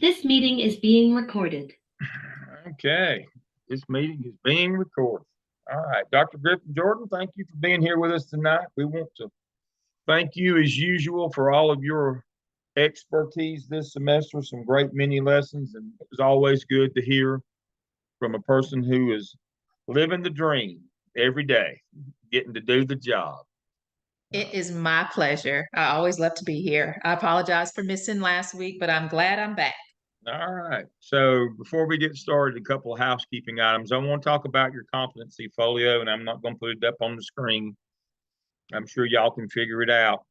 This meeting is being recorded. Okay, this meeting is being recorded. All right, Dr. Griffin Jordan, thank you for being here with us tonight. We want to thank you as usual for all of your expertise this semester, some great mini lessons, and it was always good to hear from a person who is living the dream every day, getting to do the job. It is my pleasure. I always love to be here. I apologize for missing last week, but I'm glad I'm back. All right. So before we get started, a couple of housekeeping items. I want to talk about your competency folio, and I'm not going to put it up on the screen. I'm sure y'all can figure it out.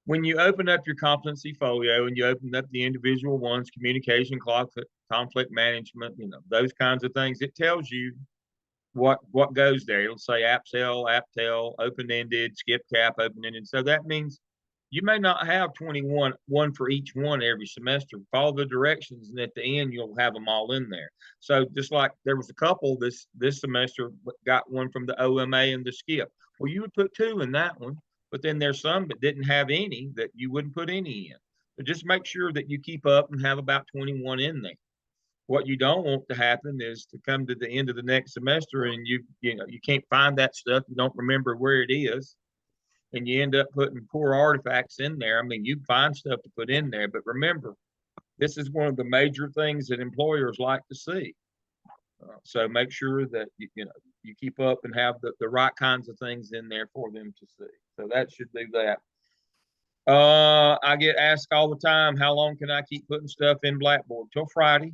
When you open up your competency folio and you open up the individual ones, communication, conflict management, those kinds of things, it tells you what goes there. It'll say APSEL, APTEL, open-ended, skip cap, open-ended. So that means you may not have 21, one for each one every semester. Follow the directions, and at the end, you'll have them all in there. So just like there was a couple this semester got one from the OMA and the skip. Well, you would put two in that one, but then there's some that didn't have any that you wouldn't put any in. So just make sure that you keep up and have about 21 in there. What you don't want to happen is to come to the end of the next semester and you can't find that stuff. You don't remember where it is, and you end up putting poor artifacts in there. I mean, you find stuff to put in there, but remember, this is one of the major things that employers like to see. So make sure that you keep up and have the right kinds of things in there for them to see. So that should do that. I get asked all the time, how long can I keep putting stuff in Blackboard? Till Friday.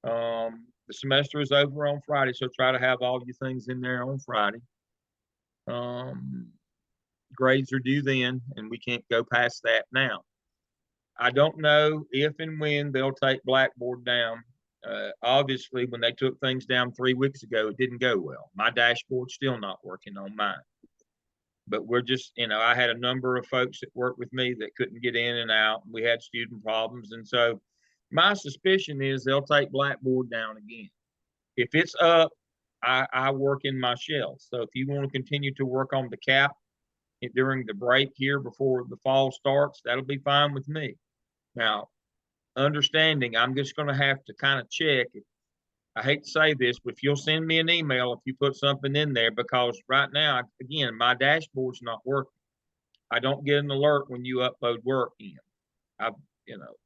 The semester is over on Friday, so try to have all your things in there on Friday. Grades are due then, and we can't go past that now. I don't know if and when they'll take Blackboard down. Obviously, when they took things down 3 weeks ago, it didn't go well. My dashboard's still not working on mine. But we're just, I had a number of folks that worked with me that couldn't get in and out. We had student problems. And so my suspicion is they'll take Blackboard down again. If it's up, I work in my shells. So if you want to continue to work on the cap during the break here before the fall starts, that'll be fine with me. Now, understanding, I'm just going to have to kind of check. I hate to say this, but if you'll send me an email if you put something in there, because right now, again, my dashboard's not working. I don't get an alert when you upload work in.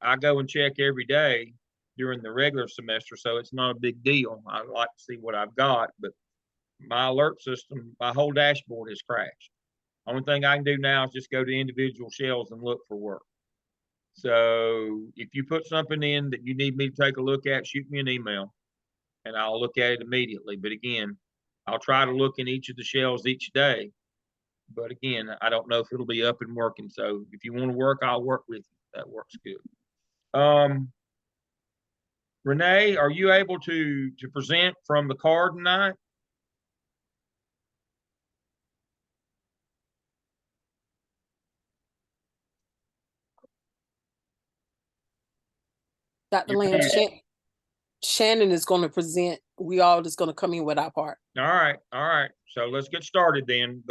I go and check every day during the regular semester, so it's not a big deal. I like to see what I've got, but my alert system, my whole dashboard has crashed. Only thing I can do now is just go to individual shells and look for work. So if you put something in that you need me to take a look at, shoot me an email and I'll look at it immediately. But again, I'll try to look in each of the shells each day. But again, I don't know if it'll be up and working. So if you want to work, I'll work with you. That works good. Renee, are you able to present from the card tonight? Dr. Lamb, Shannon is going to present. We all just going to come in with our part. All right. So let's get started then.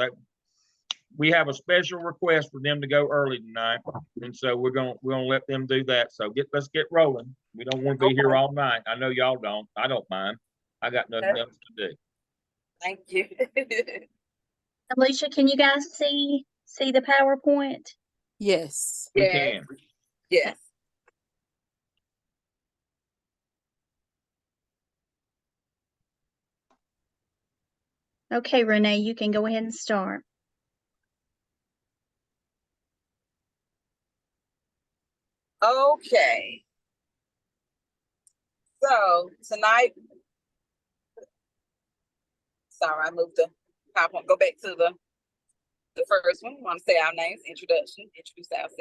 We have a special request for them to go early tonight, and so we're gonna let them do that. So let's get rolling. We don't want to be here all night. I know y'all don't. I don't mind. I got nothing else to do. Thank you. Alicia, can you guys see the PowerPoint? Yes. We can. Yes. Okay, Renee, you can go ahead and start. Okay. So tonight, sorry, I moved the PowerPoint. Go back to the first one. We want to say our names, introduce ourselves.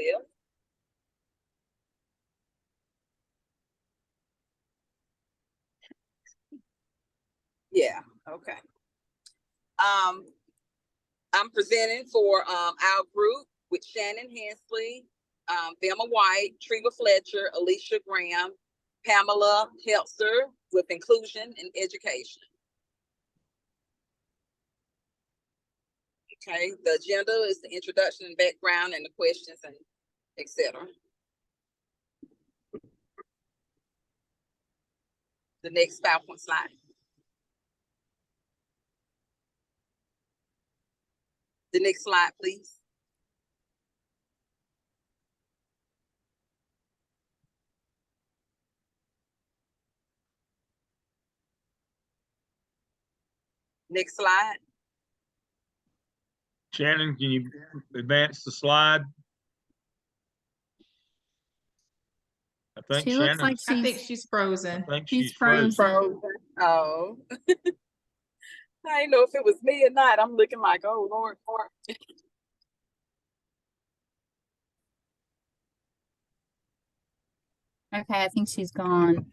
Yeah, okay. I'm presenting for our group with Shannon Hensley, Velma White, Treva Fletcher, Alicia Graham, Pamela Heltzer with Inclusion and Education. Okay, the agenda is the introduction and background and the questions and etc. The next PowerPoint slide. The next slide, please. Next slide. Shannon, can you advance the slide? I think She looks Shannon, like I think she's, she's I frozen. think she's she's frozen. Oh. I didn't know if it was me or not. I'm looking like, oh, Lord, Lord. okay, I think she's gone.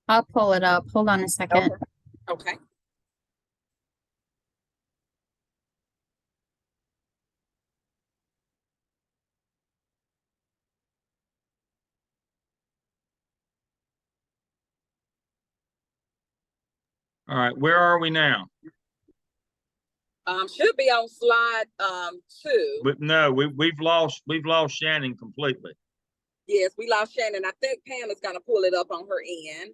I'll pull it up. Hold on a second. Okay. All right, where are we now? Should be on slide 2. But no, we've lost Shannon completely. Yes, we lost Shannon. I think Pam is gonna pull it up on her end.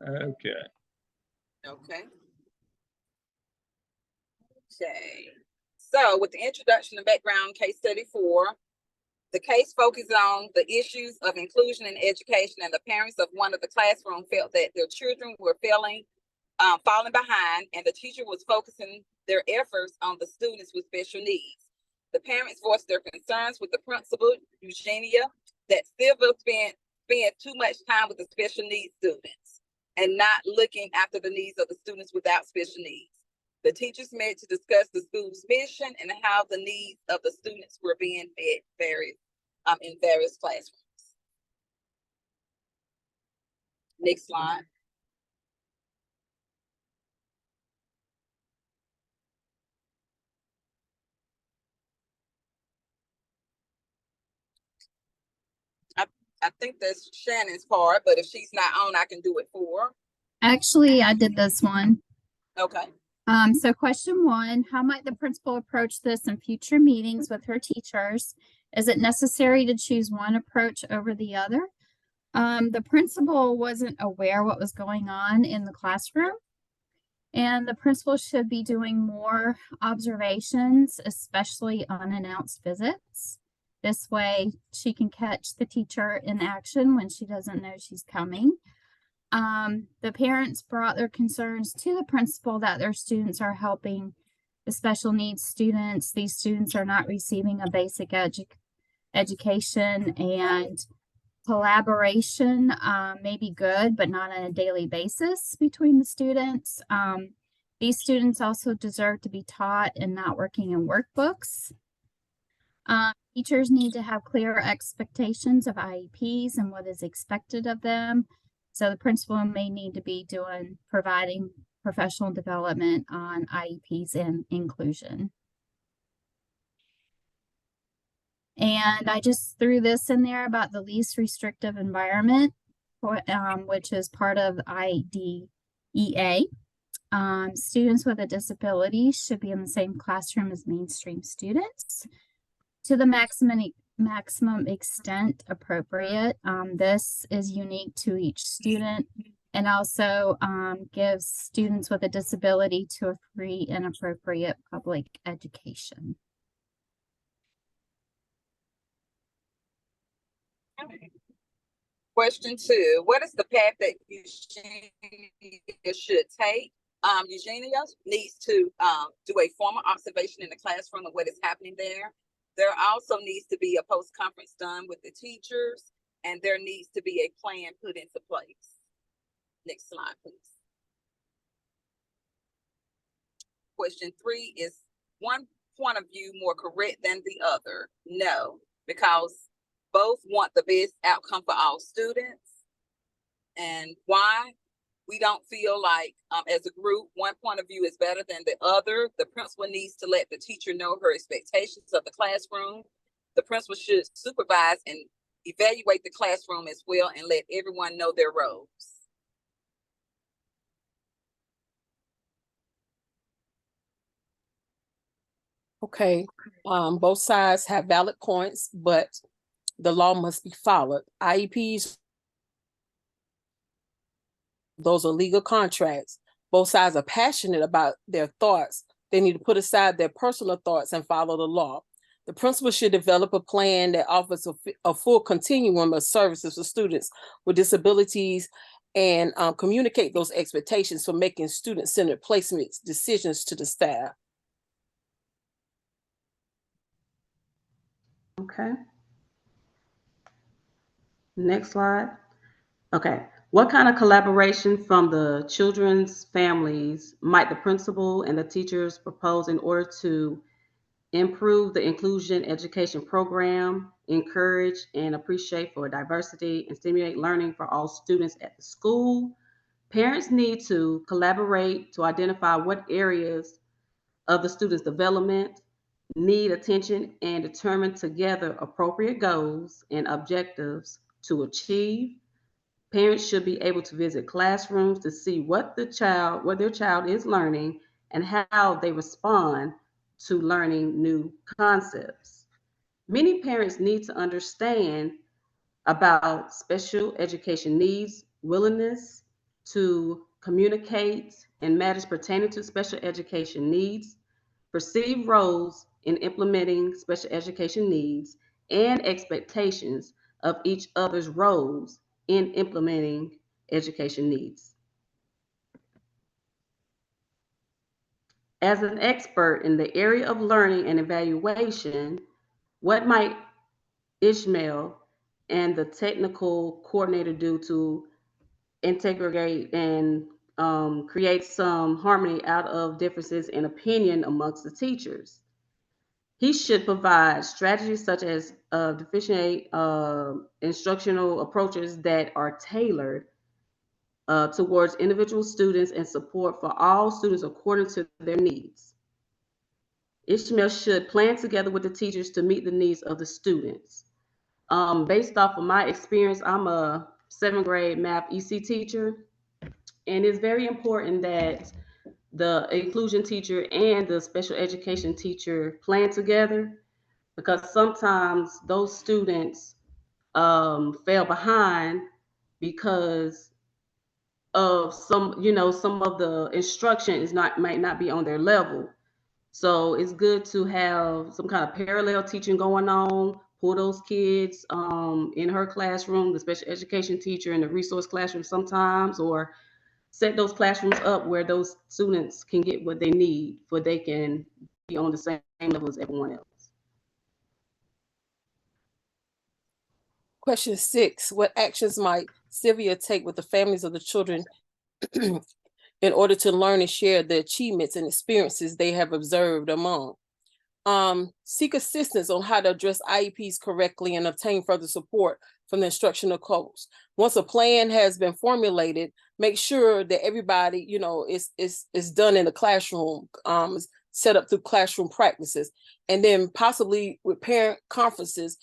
Okay. Okay. Okay. So with the introduction and background case study 4, the case focuses on the issues of inclusion in education, and the parents of one of the classroom felt that their children were falling behind, and the teacher was focusing their efforts on the students with special needs. The parents voiced their concerns with the principal, Eugenia, that Silva spent too much time with the special needs students and not looking after the needs of the students without special needs. The teachers met to discuss the school's mission and how the needs of the students were being met in various classrooms. Next slide. I think that's Shannon's part, but if she's not on, I can do it for her. Actually, I did this one. Okay. So question 1, how might the principal approach this in future meetings with her teachers? Is it necessary to choose one approach over the other? The principal wasn't aware what was going on in the classroom, and the principal should be doing more observations, especially unannounced visits. This way she can catch the teacher in action when she doesn't know she's coming. The parents brought their concerns to the principal that their students are helping the special needs students. These students are not receiving a basic education, and collaboration may be good, but not on a daily basis between the students. These students also deserve to be taught and not working in workbooks. Teachers need to have clear expectations of IEPs and what is expected of them. So the principal may need to be providing professional development on IEPs and inclusion. And I just threw this in there about the least restrictive environment, which is part of IDEA. Students with a disability should be in the same classroom as mainstream students to the maximum extent appropriate. This is unique to each student, and also gives students with a disability to a free and appropriate public education. Question 2, what is the path that Eugenia should take? Eugenia needs to do a formal observation in the classroom of what is happening there. There also needs to be a post-conference done with the teachers, and there needs to be a plan put into place. Next slide, please. Question 3, is one point of view more correct than the other? No, because both want the best outcome for all students. And why? We don't feel like, as a group, one point of view is better than the other. The principal needs to let the teacher know her expectations of the classroom. The principal should supervise and evaluate the classroom as well and let everyone know their roles. Okay, both sides have valid points, but the law must be followed. IEPs, those are legal contracts. Both sides are passionate about their thoughts. They need to put aside their personal thoughts and follow the law. The principal should develop a plan that offers a full continuum of services for students with disabilities and communicate those expectations for making student-centered placements decisions to the staff. Okay. Next slide. Okay. What kind of collaboration from the children's families might the principal and the teachers propose in order to improve the inclusion education program, encourage and appreciate for diversity, and stimulate learning for all students at the school? Parents need to collaborate to identify what areas of the student's development need attention and determine together appropriate goals and objectives to achieve. Parents should be able to visit classrooms to see what their child is learning and how they respond to learning new concepts. Many parents need to understand about special education needs, willingness to communicate and matters pertaining to special education needs, perceived roles in implementing special education needs, and expectations of each other's roles in implementing education needs. As an expert in the area of learning and evaluation, what might Ishmael and the technical coordinator do to integrate and create some harmony out of differences in opinion amongst the teachers? He should provide strategies such as differentiate instructional approaches that are tailored towards individual students and support for all students according to their needs. Ishmael should plan together with the teachers to meet the needs of the students. Based off of my experience, I'm a 7th grade math EC teacher, and it's very important that the inclusion teacher and the special education teacher plan together, because sometimes those students fail behind because of some of the instruction might not be on their level. So it's good to have some kind of parallel teaching going on, pull those kids in her classroom, the special education teacher in the resource classroom sometimes, or set those classrooms up where those students can get what they need for they can be on the same level as everyone else. Question 6, what actions might Sylvia take with the families of the children in order to learn and share the achievements and experiences they have observed among? Seek assistance on how to address IEPs correctly and obtain further support from the instructional coach. Once a plan has been formulated, make sure that everybody, is done in the classroom, set up through classroom practices, and then possibly with parent conferences,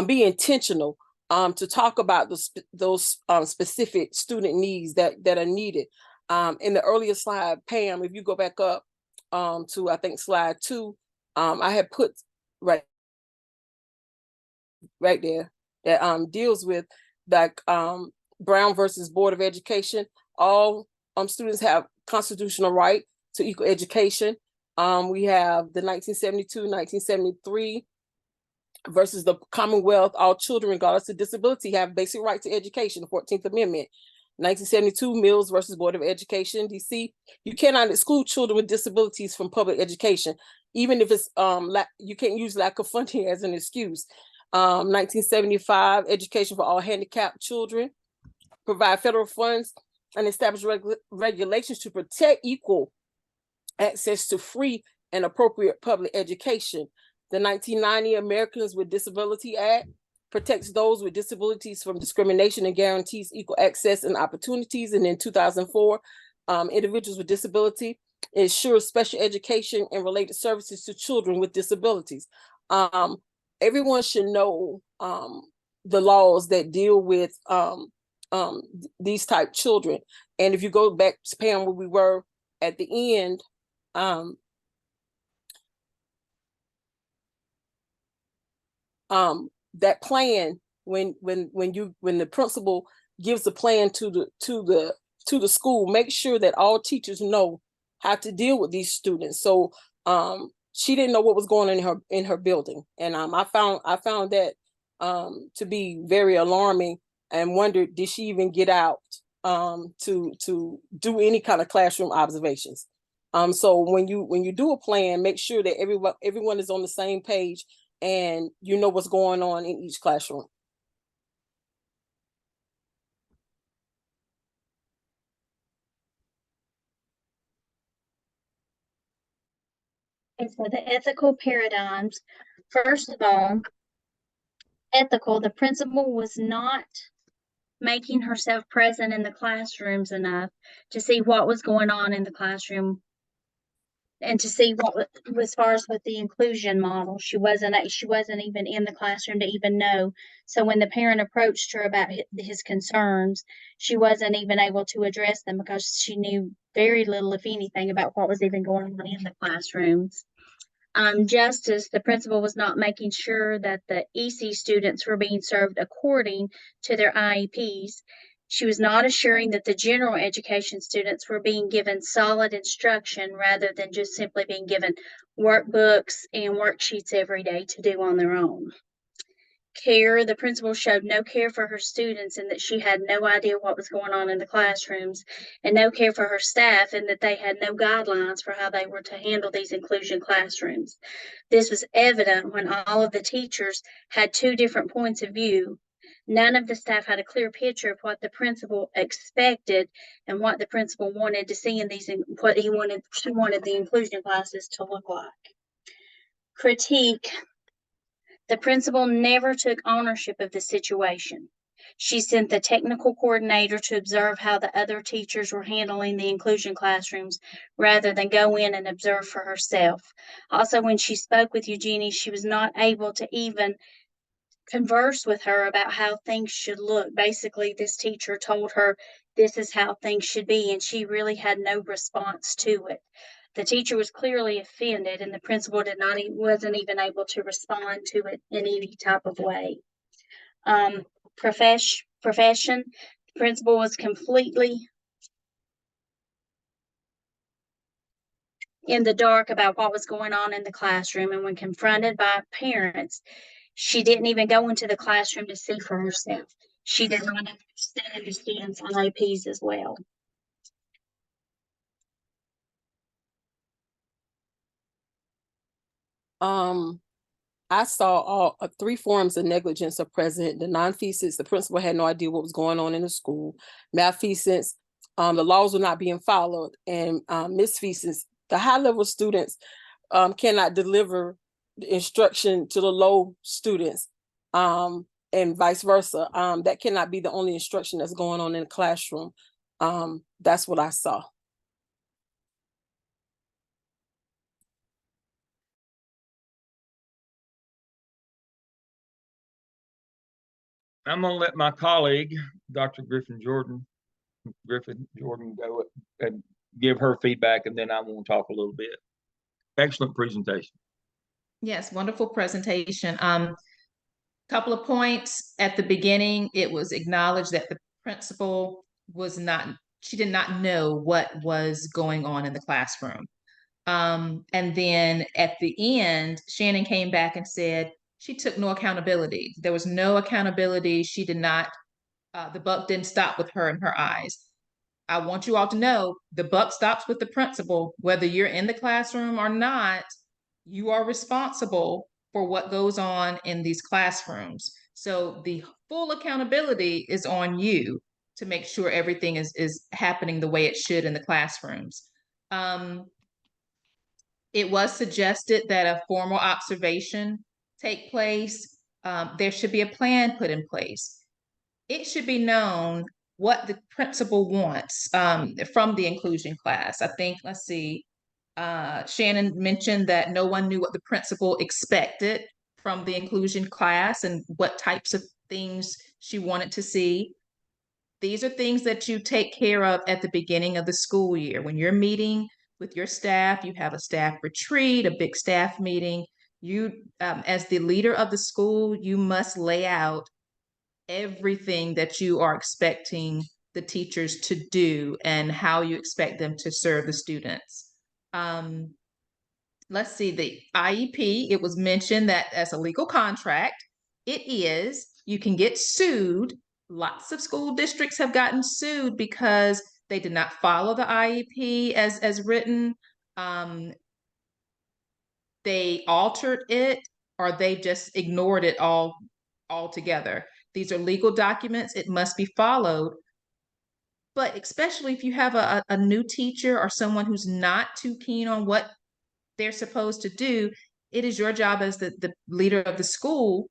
be intentional to talk about those specific student needs that are needed. In the earlier slide, Pam, if you go back up to, I think, slide 2, I had put right there that deals with like Brown versus Board of Education. All students have constitutional right to equal education. We have the 1972, 1973 versus the Commonwealth. All children, regardless of disability, have basic right to education, the 14th Amendment. 1972, MELS versus Board of Education, DC. You cannot exclude children with disabilities from public education, even if it's you can't use lack of funding as an excuse. 1975, education for all handicapped children, provide federal funds and establish regulations to protect equal access to free and appropriate public education. The 1990 Americans with Disability Act protects those with disabilities from discrimination and guarantees equal access and opportunities. And in 2004, individuals with disability ensures special education and related services to children with disabilities. Everyone should know the laws that deal with these type children. And if you go back to Pam, where we were at the end, that plan, when the principal gives the plan to the school, make sure that all teachers know how to deal with these students. So she didn't know what was going on in her building, and I found that to be very alarming, and wondered, did she even get out to do any kind of classroom observations? So when you do a plan, make sure that everyone is on the same page and you know what's going on in each classroom. And so the ethical paradigms, first of all, ethical, the principal was not making herself present in the classrooms enough to see what was going on in the classroom and to see what, as far as with the inclusion model, she wasn't even in the classroom to even know. So when the parent approached her about his concerns, she wasn't even able to address them because she knew very little, if anything, about what was even going on in the classrooms. Justice, the principal was not making sure that the EC students were being served according to their IEPs. She was not assuring that the general education students were being given solid instruction rather than just simply being given workbooks and worksheets every day to do on their own. Care, the principal showed no care for her students and that she had no idea what was going on in the classrooms, and no care for her staff and that they had no guidelines for how they were to handle these inclusion classrooms. This was evident when all of the teachers had two different points of view. None of the staff had a clear picture of what the principal expected and what the principal wanted to see in these, what she wanted the inclusion classes to look like. Critique, the principal never took ownership of the situation. She sent the technical coordinator to observe how the other teachers were handling the inclusion classrooms rather than go in and observe for herself. Also, when she spoke with Eugenie, she was not able to even converse with her about how things should look. Basically, this teacher told her this is how things should be, and she really had no response to it. The teacher was clearly offended, and the principal wasn't even able to respond to it in any type of way. Profession, the principal was completely in the dark about what was going on in the classroom, and when confronted by parents, she didn't even go into the classroom to see for herself. She did not understand the students' IEPs as well. I saw all three forms of negligence are present. The nonfeasance, the principal had no idea what was going on in the school. Malfeasance, the laws were not being followed. And misfeasance, the high-level students cannot deliver the instruction to the low students, and vice versa. That cannot be the only instruction that's going on in the classroom. That's what I saw. I'm gonna let my colleague, Dr. Griffin Jordan, go and give her feedback, and then I want to talk a little bit. Excellent presentation. Yes, wonderful presentation. Couple of points at the beginning. It was acknowledged that the principal she did not know what was going on in the classroom. And then at the end, Shannon came back and said she took no accountability. There was no accountability. She did not, the buck didn't stop with her in her eyes. I want you all to know the buck stops with the principal. Whether you're in the classroom or not, you are responsible for what goes on in these classrooms. So the full accountability is on you to make sure everything is happening the way it should in the classrooms. It was suggested that a formal observation take place. there should be a plan put in place. It should be known what the principal wants from the inclusion class. I think, let's see, Shannon mentioned that no one knew what the principal expected from the inclusion class and what types of things she wanted to see. These are things that you take care of at the beginning of the school year. When you're meeting with your staff, you have a staff retreat, a big staff meeting. You, as the leader of the school, you must lay out everything that you are expecting the teachers to do and how you expect them to serve the students. Let's see, the IEP, it was mentioned that as a legal contract, it is, you can get sued. Lots of school districts have gotten sued because they did not follow the IEP as written. They altered it, or they just ignored it altogether. These are legal documents. It must be followed. But especially if you have a new teacher or someone who's not too keen on what they're supposed to do, it is your job as the leader of the school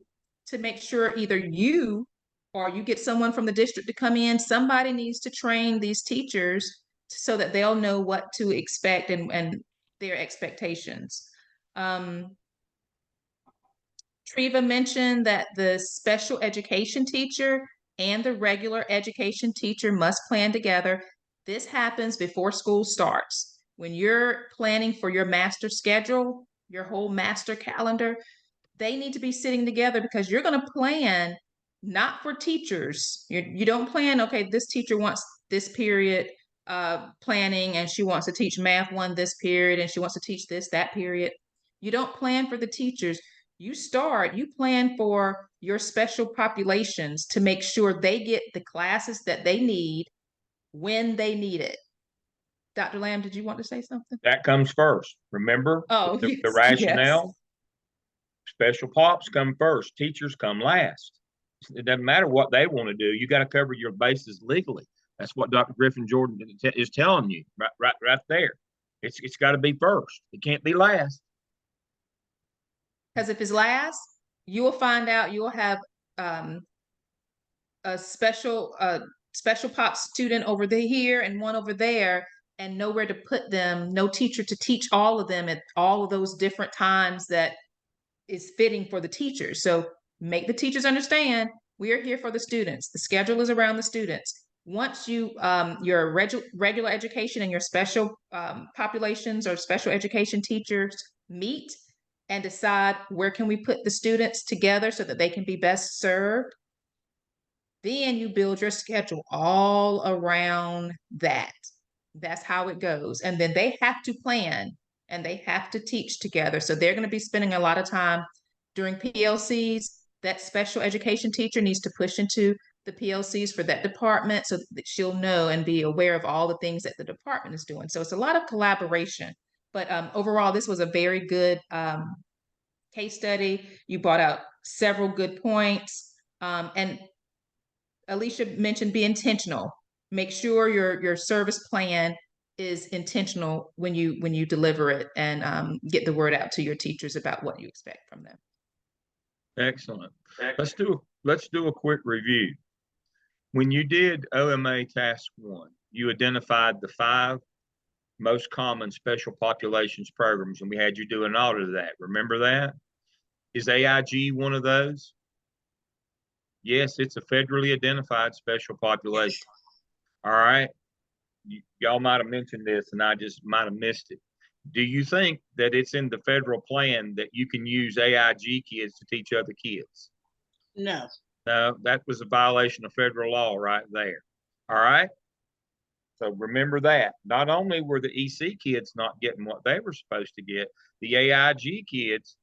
to make sure either you or you get someone from the district to come in. Somebody needs to train these teachers so that they'll know what to expect and their expectations. Treva mentioned that the special education teacher and the regular education teacher must plan together. This happens before school starts. When you're planning for your master schedule, your whole master calendar, they need to be sitting together because you're going to plan not for teachers. You don't plan, okay, this teacher wants this period planning and she wants to teach math 1 this period and she wants to teach this that period. You don't plan for the teachers. You plan for your special populations to make sure they get the classes that they need when they need it. Dr. Lamb, did you want to say something? That comes first. Remember the yes, rationale? yes. Special pops come first, teachers come last. It doesn't matter what they want to do. You got to cover your bases legally. That's what Dr. Griffin Jordan is telling you right there. It's got to be first. It can't be last. Because if it's last, you will find out you will have a special pop student over here and one over there, and nowhere to put them, no teacher to teach all of them at all of those different times that is fitting for the teachers. So make the teachers understand we are here for the students. The schedule is around the students. Once you your regular education and your special populations or special education teachers meet and decide where can we put the students together so that they can be best served, then you build your schedule all around that. That's how it goes. And then they have to plan and they have to teach together. So they're going to be spending a lot of time during PLCs. That special education teacher needs to push into the PLCs for that department so that she'll know and be aware of all the things that the department is doing. So it's a lot of collaboration. But overall, this was a very good case study. You brought out several good points. And Alicia mentioned be intentional. Make sure your service plan is intentional when you deliver it and get the word out to your teachers about what you expect from them. Excellent. Let's do a quick review. When you did OMA Task 1, you identified the 5 most common special populations programs, and we had you do an audit of that. Remember that? Is AIG one of those? Yes, it's a federally identified special population. All right. Y'all might have mentioned this and I just might have missed it. Do you think that it's in the federal plan that you can use AIG kids to teach other kids? No. No, that was a violation of federal law right there. All right. So remember that. Not only were the EC kids not getting what they were supposed to get, the AIG kids,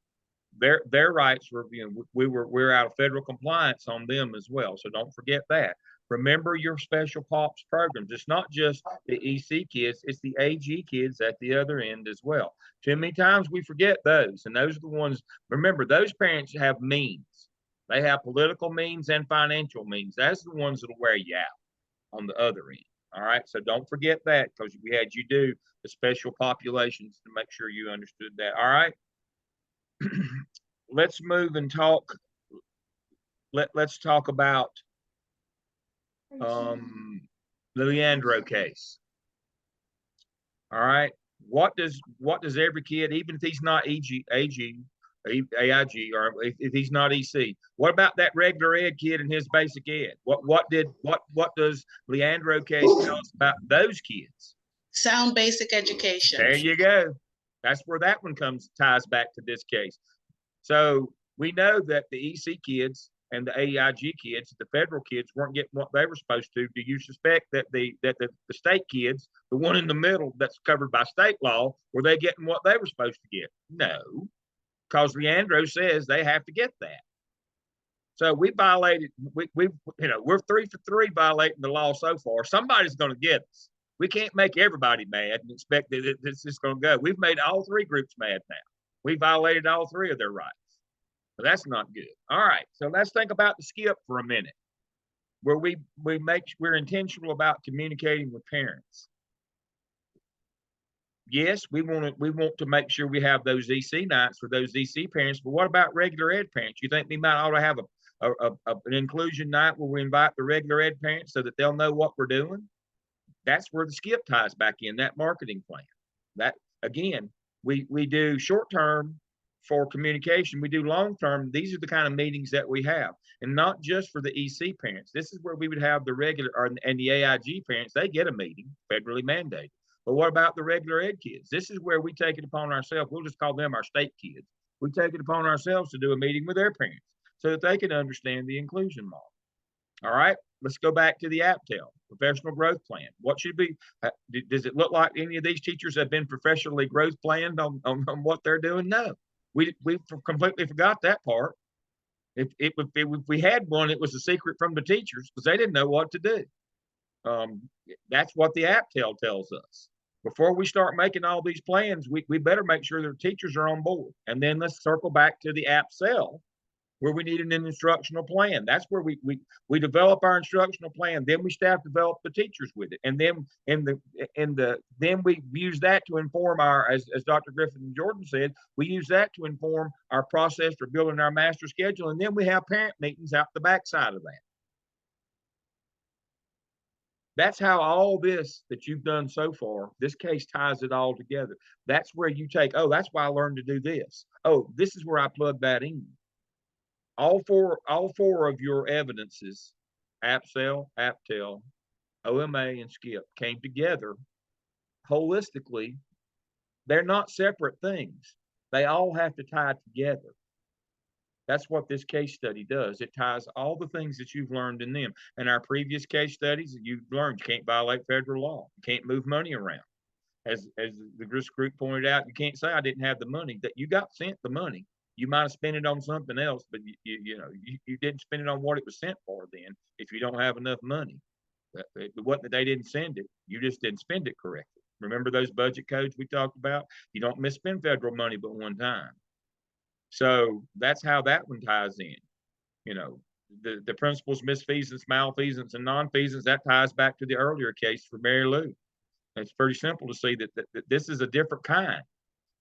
their rights were, we're out of federal compliance on them as well. So don't forget that. Remember your special pops programs. It's not just the EC kids, it's the AG kids at the other end as well. Too many times we forget those, and those are the ones, remember, those parents have means. They have political means and financial means. That's the ones that'll wear you out on the other end. All right, so don't forget that because we had you do the special populations to make sure you understood that. All right. Let's move and talk let's talk about the Leandro case. All right. What does every kid, even if he's not AIG, or if he's not EC, what about that regular ed kid and his basic ed? What does Leandro case tell us about those kids? Sound basic education. There you go. That's where that one ties back to this case. So we know that the EC kids and the AIG kids, the federal kids, weren't getting what they were supposed to. Do you suspect that the state kids, the one in the middle that's covered by state law, were they getting what they were supposed to get? No, because Leandro says they have to get that. So we violated. We're 3 for 3 violating the law so far. Somebody's going to get us. We can't make everybody mad and expect that it's just going to go. We've made all 3 groups mad now. We violated all 3 of their rights. So that's not good. All right. So let's think about the skip for a minute, where we're intentional about communicating with parents. Yes, we want to make sure we have those EC nights for those EC parents, but what about regular ed parents? You think we might ought to have an inclusion night where we invite the regular ed parents so that they'll know what we're doing? That's where the skip ties back in, that marketing plan. That, again, we do short term for communication, we do long term. These are the kind of meetings that we have, and not just for the EC parents. This is where we would have the regular and the AIG parents. They get a meeting, federally mandated. But what about the regular ed kids? This is where we take it upon ourselves. We'll just call them our state kids. We take it upon ourselves to do a meeting with their parents so that they can understand the inclusion model. All right, let's go back to the APTEL, professional growth plan. What should be, does it look like any of these teachers have been professionally growth planned on what they're doing? No. We completely forgot that part. If we had one, it was a secret from the teachers because they didn't know what to do. That's what the APTEL tells us. Before we start making all these plans, we better make sure the teachers are on board. And then let's circle back to the APSEL, where we need an instructional plan. That's where we develop our instructional plan. Then we staff develop the teachers with it. And then then we use that to inform as Dr. Griffin Jordan said, we use that to inform our process for building our master schedule. And then we have parent meetings out the backside of that. That's how all this that you've done so far, this case ties it all together. That's where you take, oh, that's why I learned to do this. Oh, this is where I plug that in. All four of your evidences, APSEL, APTEL, OMA, and SKIP, came together holistically. They're not separate things. They all have to tie together. That's what this case study does. It ties all the things that you've learned in them. In our previous case studies, you've learned you can't violate federal law. You can't move money around. As the group pointed out, you can't say I didn't have the money. That you got sent the money. You might have spent it on something else, but you didn't spend it on what it was sent for then if you don't have enough money. It wasn't that they didn't send it. You just didn't spend it correctly. Remember those budget codes we talked about? You don't misspend federal money but one time. So that's how that one ties in. The principles, misfeasance, malfeasance, and nonfeasance, that ties back to the earlier case for Mary Lou. It's pretty simple to see that this is a different kind.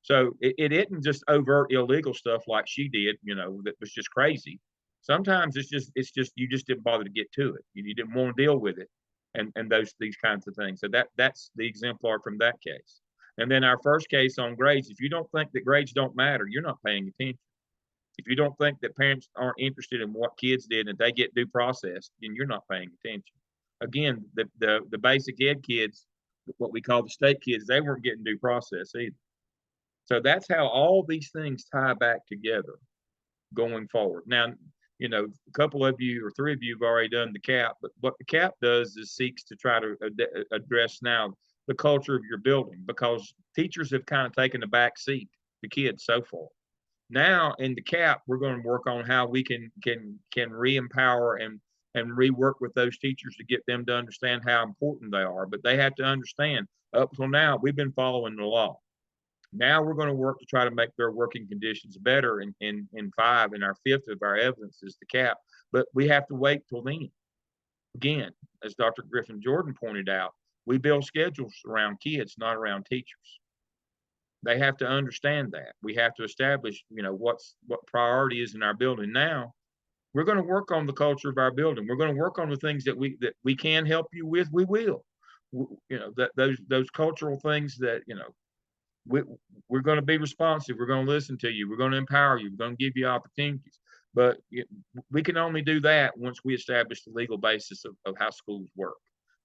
So it isn't just overt illegal stuff like she did, that was just crazy. Sometimes it's just you just didn't bother to get to it. You didn't want to deal with it, and these kinds of things. So that's the exemplar from that case. And then our first case on grades. If you don't think that grades don't matter, you're not paying attention. If you don't think that parents aren't interested in what kids did and they get due process, then you're not paying attention. Again, the basic ed kids, what we call the state kids, they weren't getting due process either. So that's how all these things tie back together going forward. Now, a couple of you or 3 of you have already done the CAP, but what the CAP does is seeks to try to address now the culture of your building, because teachers have kind of taken a back seat, the kids so far. Now in the CAP, we're going to work on how we can re-empower and rework with those teachers to get them to understand how important they are. But they have to understand, up till now, we've been following the law. Now we're going to work to try to make their working conditions better in 5, and our 5th of our evidence is the CAP. But we have to wait till then. Again, as Dr. Griffin Jordan pointed out, we build schedules around kids, not around teachers. They have to understand that. We have to establish, what priority is in our building now. We're going to work on the culture of our building. We're going to work on the things that we can help you with. We will. You know, that those cultural things that, you know, we're going to be responsive. We're going to listen to you. We're going to empower you. We're going to give you opportunities. But we can only do that once we establish the legal basis of how schools work.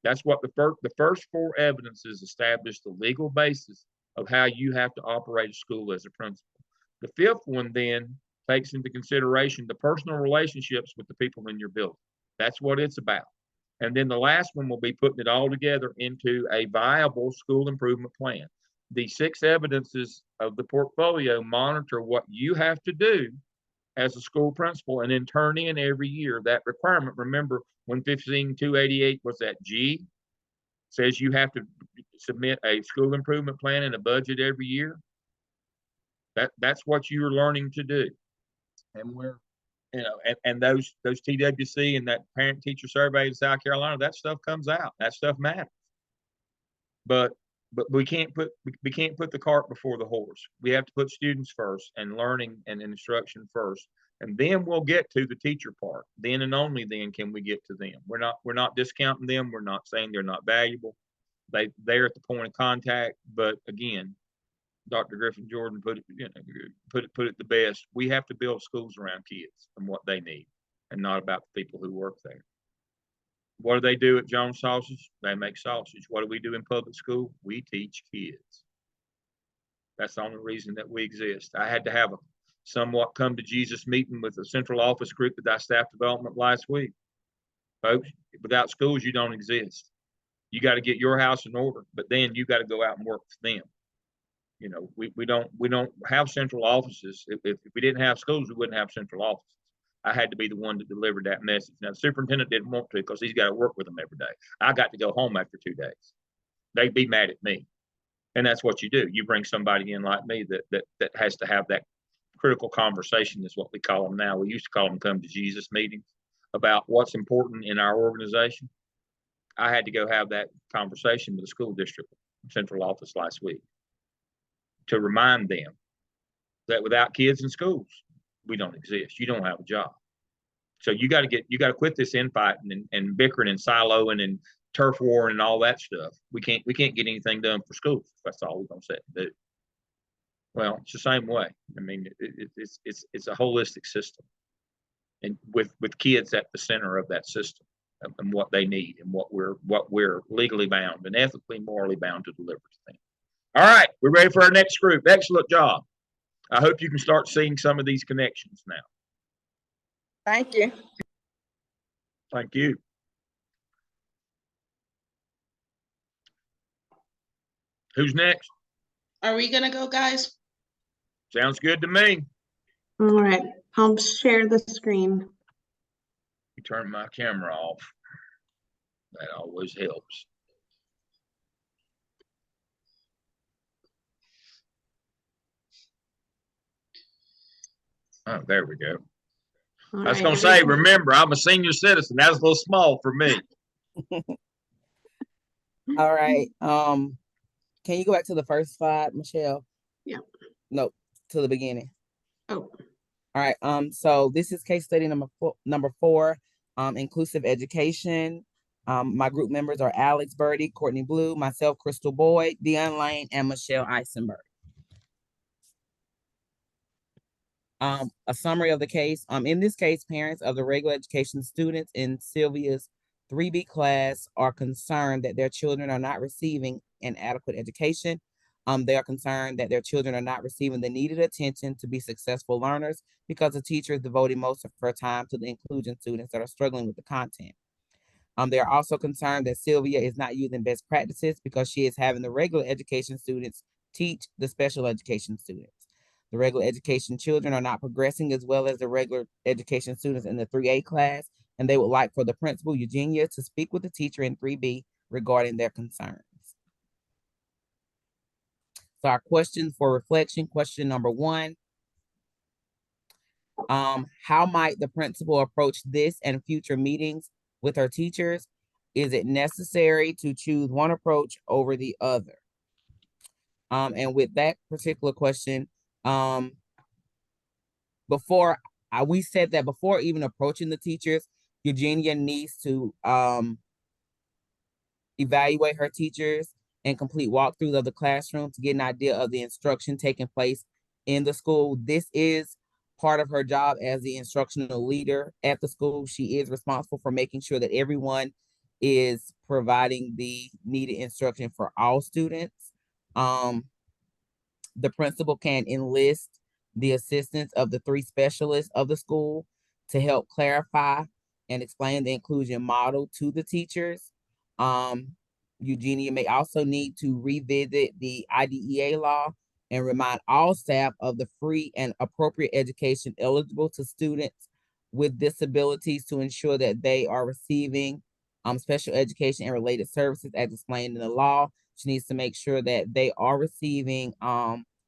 That's what the first 4 evidences establish the legal basis of how you have to operate a school as a principal. The 5th one then takes into consideration the personal relationships with the people in your building. That's what it's about. And then the last one will be putting it all together into a viable school improvement plan. The 6 evidences of the portfolio monitor what you have to do as a school principal, and then turn in every year that requirement. Remember, 115-288 was that G, says you have to submit a school improvement plan and a budget every year. That's what you're learning to do. And we're, you know, and those TWC and that parent teacher survey in South Carolina, that stuff comes out. That stuff matters. But we can't put the cart before the horse. We have to put students first and learning and instruction first, and then we'll get to the teacher part. Then and only then can we get to them. We're not discounting them. We're not saying they're not valuable. They're at the point of contact. But again, Dr. Griffin Jordan put it the best. We have to build schools around kids and what they need, and not about the people who work there. What do they do at Jones Sausage? They make sausage. What do we do in public school? We teach kids. That's the only reason that we exist. I had to have a somewhat come to Jesus meeting with a central office group that I staff development last week. Folks, without schools, you don't exist. You got to get your house in order, but then you got to go out and work for them. You know, we don't have central offices. If we didn't have schools, we wouldn't have central offices. I had to be the one that delivered that message. Now, the superintendent didn't want to because he's got to work with them every day. I got to go home after 2 days. They'd be mad at me. And that's what you do. You bring somebody in like me that has to have that critical conversation, is what we call them now. We used to call them come to Jesus meetings about what's important in our organization. I had to go have that conversation with the school district central office last week to remind them that without kids in schools, we don't exist. You don't have a job. So you got to quit this infighting and bickering and siloing and turf war and all that stuff. We can't get anything done for schools. That's all we're gonna set and do. Well, it's the same way. I mean, it's a holistic system, and with kids at the center of that system and what they need and what we're legally bound and ethically, morally bound to deliver to them. All right, we're ready for our next group. Excellent job. I hope you can start seeing some of these connections now. Thank you. Thank you. Who's next? Are we gonna go, guys? Sounds good to me. All right, I'll share the screen. You turn my camera off. That always helps. Oh, there we go. I was going to say, remember, I'm a senior citizen. That's a little small for me. All right. Can you go back to the first slide, Michelle? Yeah. No, to the beginning. Oh. All right. So this is case study number 4, inclusive education. My group members are Alex Birdie, Courtney Blue, myself, Crystal Boyd, Deion Lane, and Michelle Eisenberg. A summary of the case. In this case, parents of the regular education students in Sylvia's 3B class are concerned that their children are not receiving an adequate education. They are concerned that their children are not receiving the needed attention to be successful learners because the teacher is devoting most of her time to the inclusion students that are struggling with the content. They are also concerned that Sylvia is not using best practices because she is having the regular education students teach the special education students. The regular education children are not progressing as well as the regular education students in the 3A class, and they would like for the principal, Eugenia, to speak with the teacher in 3B regarding their concerns. So our questions for reflection, question number 1. How might the principal approach this and future meetings with her teachers? Is it necessary to choose one approach over the other? And with that particular question, before we said that before even approaching the teachers, Eugenia needs to evaluate her teachers and complete walkthroughs of the classroom to get an idea of the instruction taking place in the school. This is part of her job as the instructional leader at the school. She is responsible for making sure that everyone is providing the needed instruction for all students. The principal can enlist the assistance of the 3 specialists of the school to help clarify and explain the inclusion model to the teachers. Eugenia may also need to revisit the IDEA law and remind all staff of the free and appropriate education eligible to students with disabilities to ensure that they are receiving special education and related services as explained in the law. She needs to make sure that they are receiving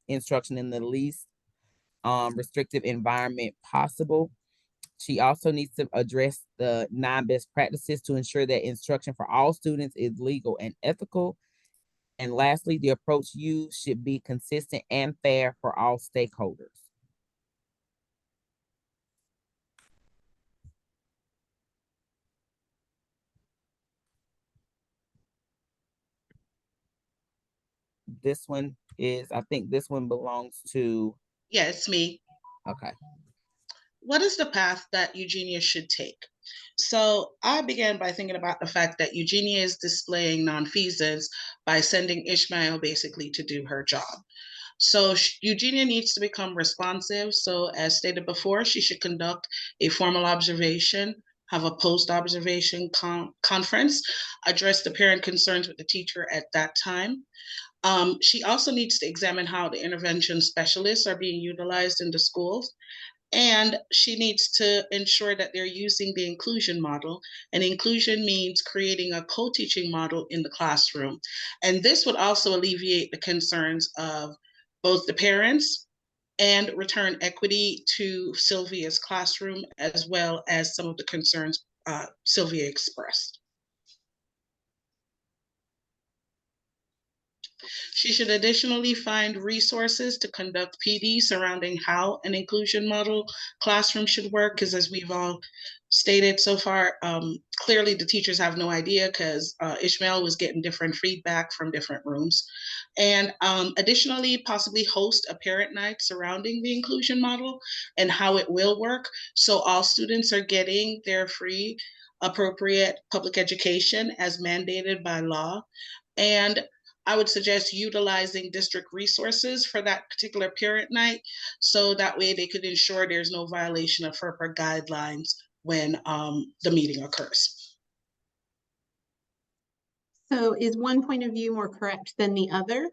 instruction in the least restrictive environment possible. She also needs to address the 9 best practices to ensure that instruction for all students is legal and ethical. And lastly, the approach used should be consistent and fair for all stakeholders. This one is, I think this one belongs to. Yeah, it's me. Okay. What is the path that Eugenia should take? So I began by thinking about the fact that Eugenia is displaying nonfeasance by sending Ishmael basically to do her job. So Eugenia needs to become responsive. So as stated before, she should conduct a formal observation, have a post-observation conference, address the parent concerns with the teacher at that time. She also needs to examine how the intervention specialists are being utilized in the schools. And she needs to ensure that they're using the inclusion model. And inclusion means creating a co-teaching model in the classroom. And this would also alleviate the concerns of both the parents and return equity to Sylvia's classroom, as well as some of the concerns Sylvia expressed. She should additionally find resources to conduct PD surrounding how an inclusion model classroom should work, because as we've all stated so far, clearly the teachers have no idea because Ishmael was getting different feedback from different rooms. And additionally, possibly host a parent night surrounding the inclusion model and how it will work. So all students are getting their free, appropriate public education as mandated by law. And I would suggest utilizing district resources for that particular parent night, so that way they could ensure there's no violation of FERPA guidelines when the meeting occurs. So is one point of view more correct than the other?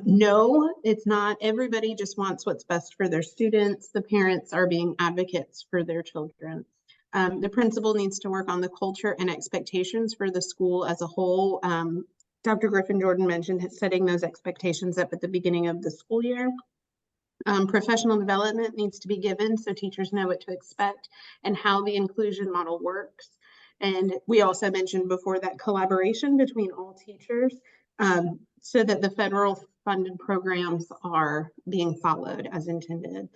No, it's not. Everybody just wants what's best for their students. The parents are being advocates for their children. The principal needs to work on the culture and expectations for the school as a whole. Dr. Griffin Jordan mentioned setting those expectations up at the beginning of the school year. Professional development needs to be given so teachers know what to expect and how the inclusion model works. And we also mentioned before that collaboration between all teachers so that the federal funded programs are being followed as intended.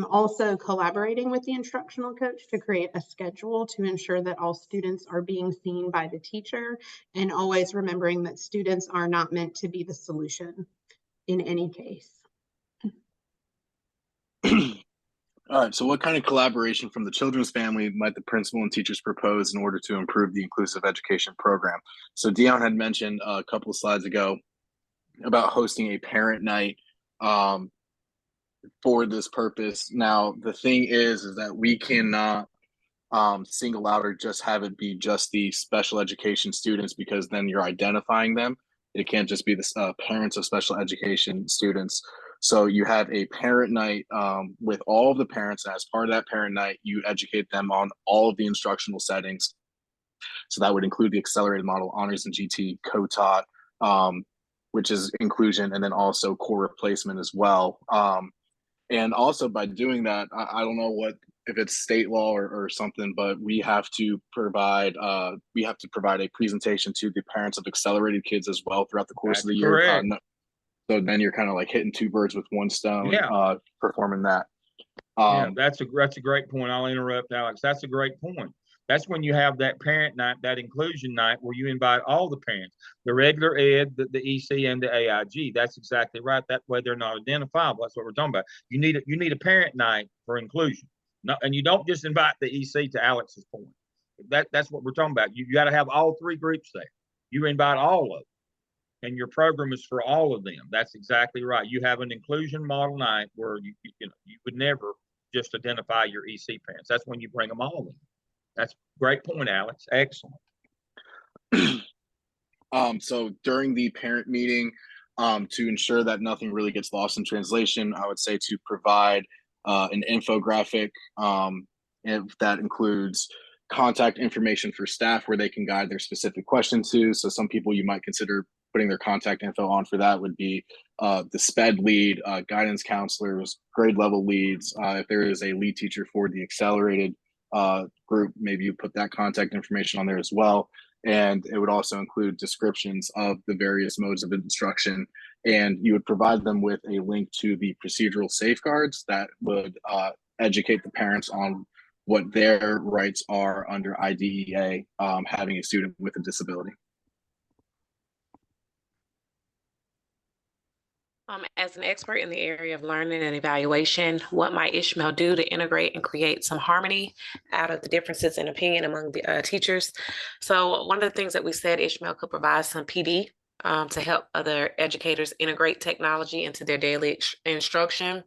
Also collaborating with the instructional coach to create a schedule to ensure that all students are being seen by the teacher, and always remembering that students are not meant to be the solution in any case. All right, so what kind of collaboration from the children's family might the principal and teachers propose in order to improve the inclusive education program? So Dion had mentioned a couple of slides ago about hosting a parent night for this purpose. Now, the thing is that we cannot single out or just have it be just the special education students, because then you're identifying them. It can't just be the parents of special education students. So you have a parent night with all of the parents. And as part of that parent night, you educate them on all of the instructional settings. So that would include the accelerated model, honors and GT, co-taught, which is inclusion, and then also core replacement as well. And also by doing that, I don't know if it's state law or something, but we have to provide a presentation to the parents of accelerated kids as well throughout the course of the year. So then you're kind of like hitting 2 birds with 1 stone, performing that. Yeah, that's a great point. I'll interrupt, Alex. That's a great point. That's when you have that parent night, that inclusion night, where you invite all the parents, the regular ed, the EC, and the AIG. That's exactly right. That way they're not identifiable. That's what we're talking about. You need a parent night for inclusion. No, and you don't just invite the EC, to Alex's point. That's what we're talking about. You got to have all three groups there. You invite all of them, and your program is for all of them. That's exactly right. You have an inclusion model night where you would never just identify your EC parents. That's when you bring them all in. That's a great point, Alex. Excellent. So during the parent meeting, to ensure that nothing really gets lost in translation, I would say to provide an infographic, if that includes contact information for staff where they can guide their specific question to. So some people you might consider putting their contact info on for that would be the SPED lead, guidance counselors, grade level leads. If there is a lead teacher for the accelerated group, maybe you put that contact information on there as well. And it would also include descriptions of the various modes of instruction. And you would provide them with a link to the procedural safeguards that would educate the parents on what their rights are under IDEA, having a student with a disability. As an expert in the area of learning and evaluation, what might Ishmael do to integrate and create some harmony out of the differences in opinion among the teachers? So one of the things that we said, Ishmael could provide some PD to help other educators integrate technology into their daily instruction.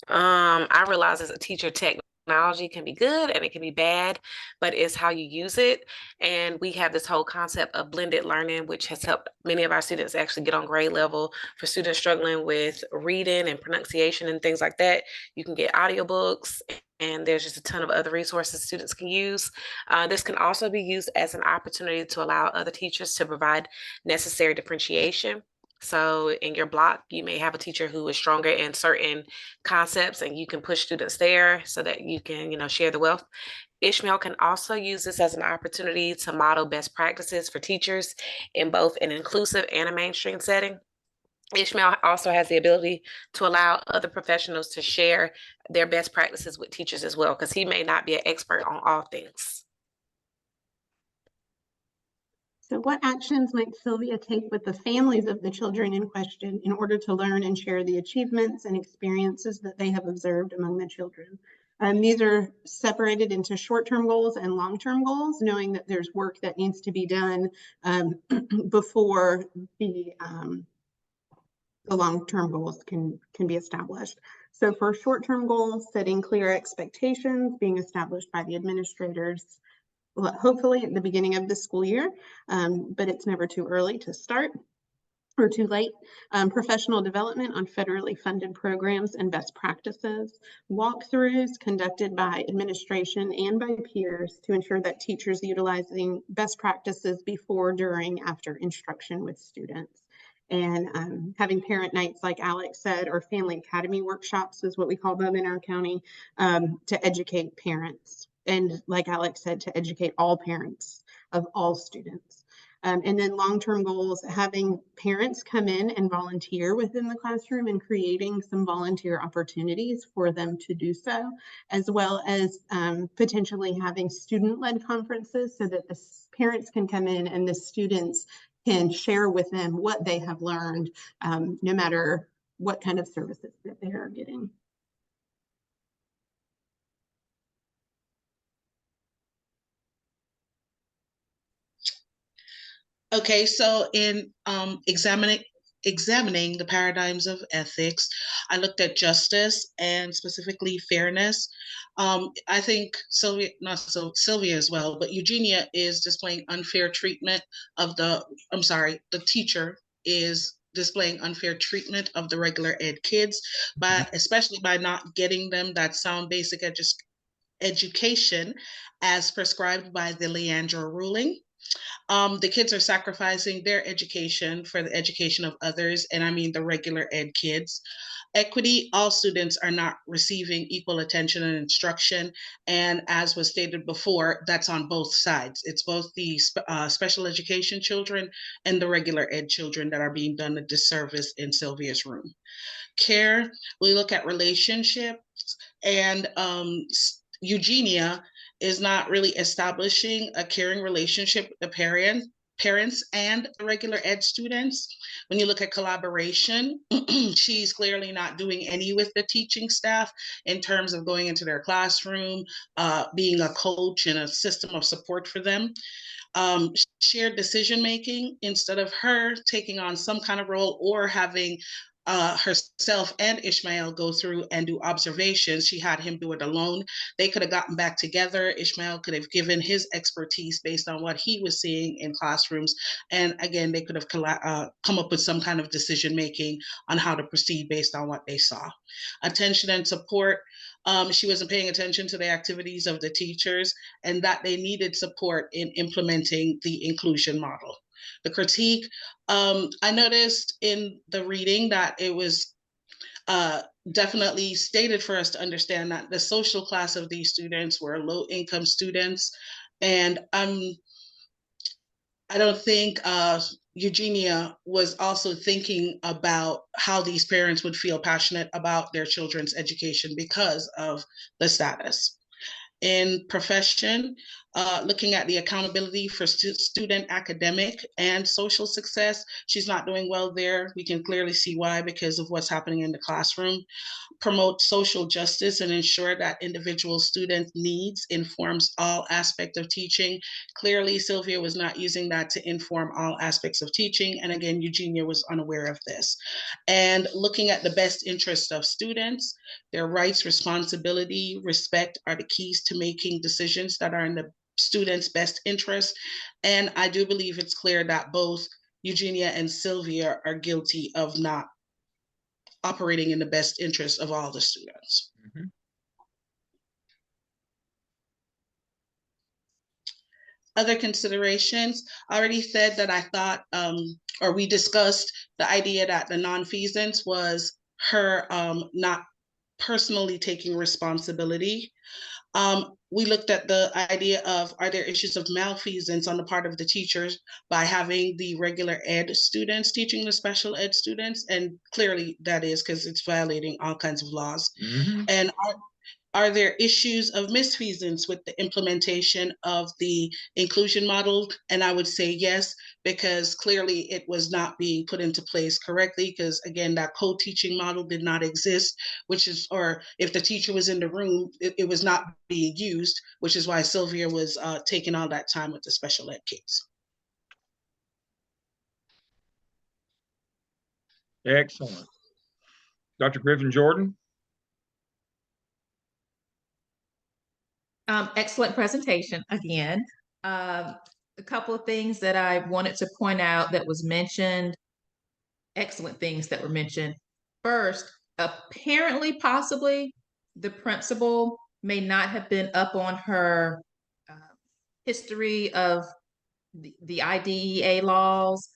I realize as a teacher, technology can be good and it can be bad, but it's how you use it. And we have this whole concept of blended learning, which has helped many of our students actually get on grade level. For students struggling with reading and pronunciation and things like that, you can get audiobooks, and there's just a ton of other resources students can use. This can also be used as an opportunity to allow other teachers to provide necessary differentiation. So in your block, you may have a teacher who is stronger in certain concepts, and you can push students there so that you can, share the wealth. Ishmael can also use this as an opportunity to model best practices for teachers in both an inclusive and a mainstream setting. Ishmael also has the ability to allow other professionals to share their best practices with teachers as well, because he may not be an expert on all things. So what actions might Sylvia take with the families of the children in question in order to learn and share the achievements and experiences that they have observed among the children? These are separated into short-term goals and long-term goals, knowing that there's work that needs to be done before the long-term goals can be established. So for short-term goals, setting clear expectations being established by the administrators, hopefully at the beginning of the school year, but it's never too early to start or too late. Professional development on federally funded programs and best practices, walkthroughs conducted by administration and by peers to ensure that teachers utilizing best practices before, during, after instruction with students. And having parent nights, like Alex said, or family academy workshops is what we call them in our county, to educate parents. And like Alex said, to educate all parents of all students. And then long-term goals, having parents come in and volunteer within the classroom and creating some volunteer opportunities for them to do so, as well as potentially having student-led conferences so that the parents can come in and the students can share with them what they have learned, no matter what kind of services that they are getting. Okay, so in examining the paradigms of ethics, I looked at justice and specifically fairness. I think Sylvia, not so Sylvia as well, but Eugenia is displaying unfair treatment of the teacher is displaying unfair treatment of the regular ed kids, but especially by not getting them that sound basic education as prescribed by the Leandro ruling. The kids are sacrificing their education for the education of others, and I mean the regular ed kids. Equity, all students are not receiving equal attention and instruction, and as was stated before, that's on both sides. It's both the special education children and the regular ed children that are being done a disservice in Sylvia's room. Care, we look at relationships and Eugenia is not really establishing a caring relationship with the parents and the regular ed students. When you look at collaboration, she's clearly not doing any with the teaching staff in terms of going into their classroom, being a coach and a system of support for them. Shared decision making, instead of her taking on some kind of role or having herself and Ishmael go through and do observations, she had him do it alone. They could have gotten back together. Ishmael could have given his expertise based on what he was seeing in classrooms. And again, they could have come up with some kind of decision making on how to proceed based on what they saw. Attention and support. She wasn't paying attention to the activities of the teachers and that they needed support in implementing the inclusion model. The critique, I noticed in the reading that it was definitely stated for us to understand that the social class of these students were low-income students. And I don't think Eugenia was also thinking about how these parents would feel passionate about their children's education because of the status. In profession, looking at the accountability for student academic and social success, she's not doing well there. We can clearly see why, because of what's happening in the classroom. Promote social justice and ensure that individual student needs informs all aspects of teaching. Clearly, Sylvia was not using that to inform all aspects of teaching. And again, Eugenia was unaware of this. And looking at the best interest of students, their rights, responsibility, respect are the keys to making decisions that are in the students' best interest. And I do believe it's clear that both Eugenia and Sylvia are guilty of not operating in the best interest of all the students. Mm-hmm. Other considerations, I already said that I thought, or we discussed the idea that the nonfeasance was her not personally taking responsibility. We looked at the idea of, are there issues of malfeasance on the part of the teachers by having the regular ed students teaching the special ed students? And clearly that is, because it's violating all kinds of laws. Mm-hmm. And are there issues of misfeasance with the implementation of the inclusion model? And I would say yes, because clearly it was not being put into place correctly, because again, that co-teaching model did not exist, which is, or if the teacher was in the room, it was not being used, which is why Sylvia was taking all that time with the special ed kids. Excellent. Dr. Griffin Jordan? Excellent presentation again. A couple of things that I wanted to point out that was mentioned, excellent things that were mentioned. First, apparently, possibly, the principal may not have been up on her history of the IDEA laws,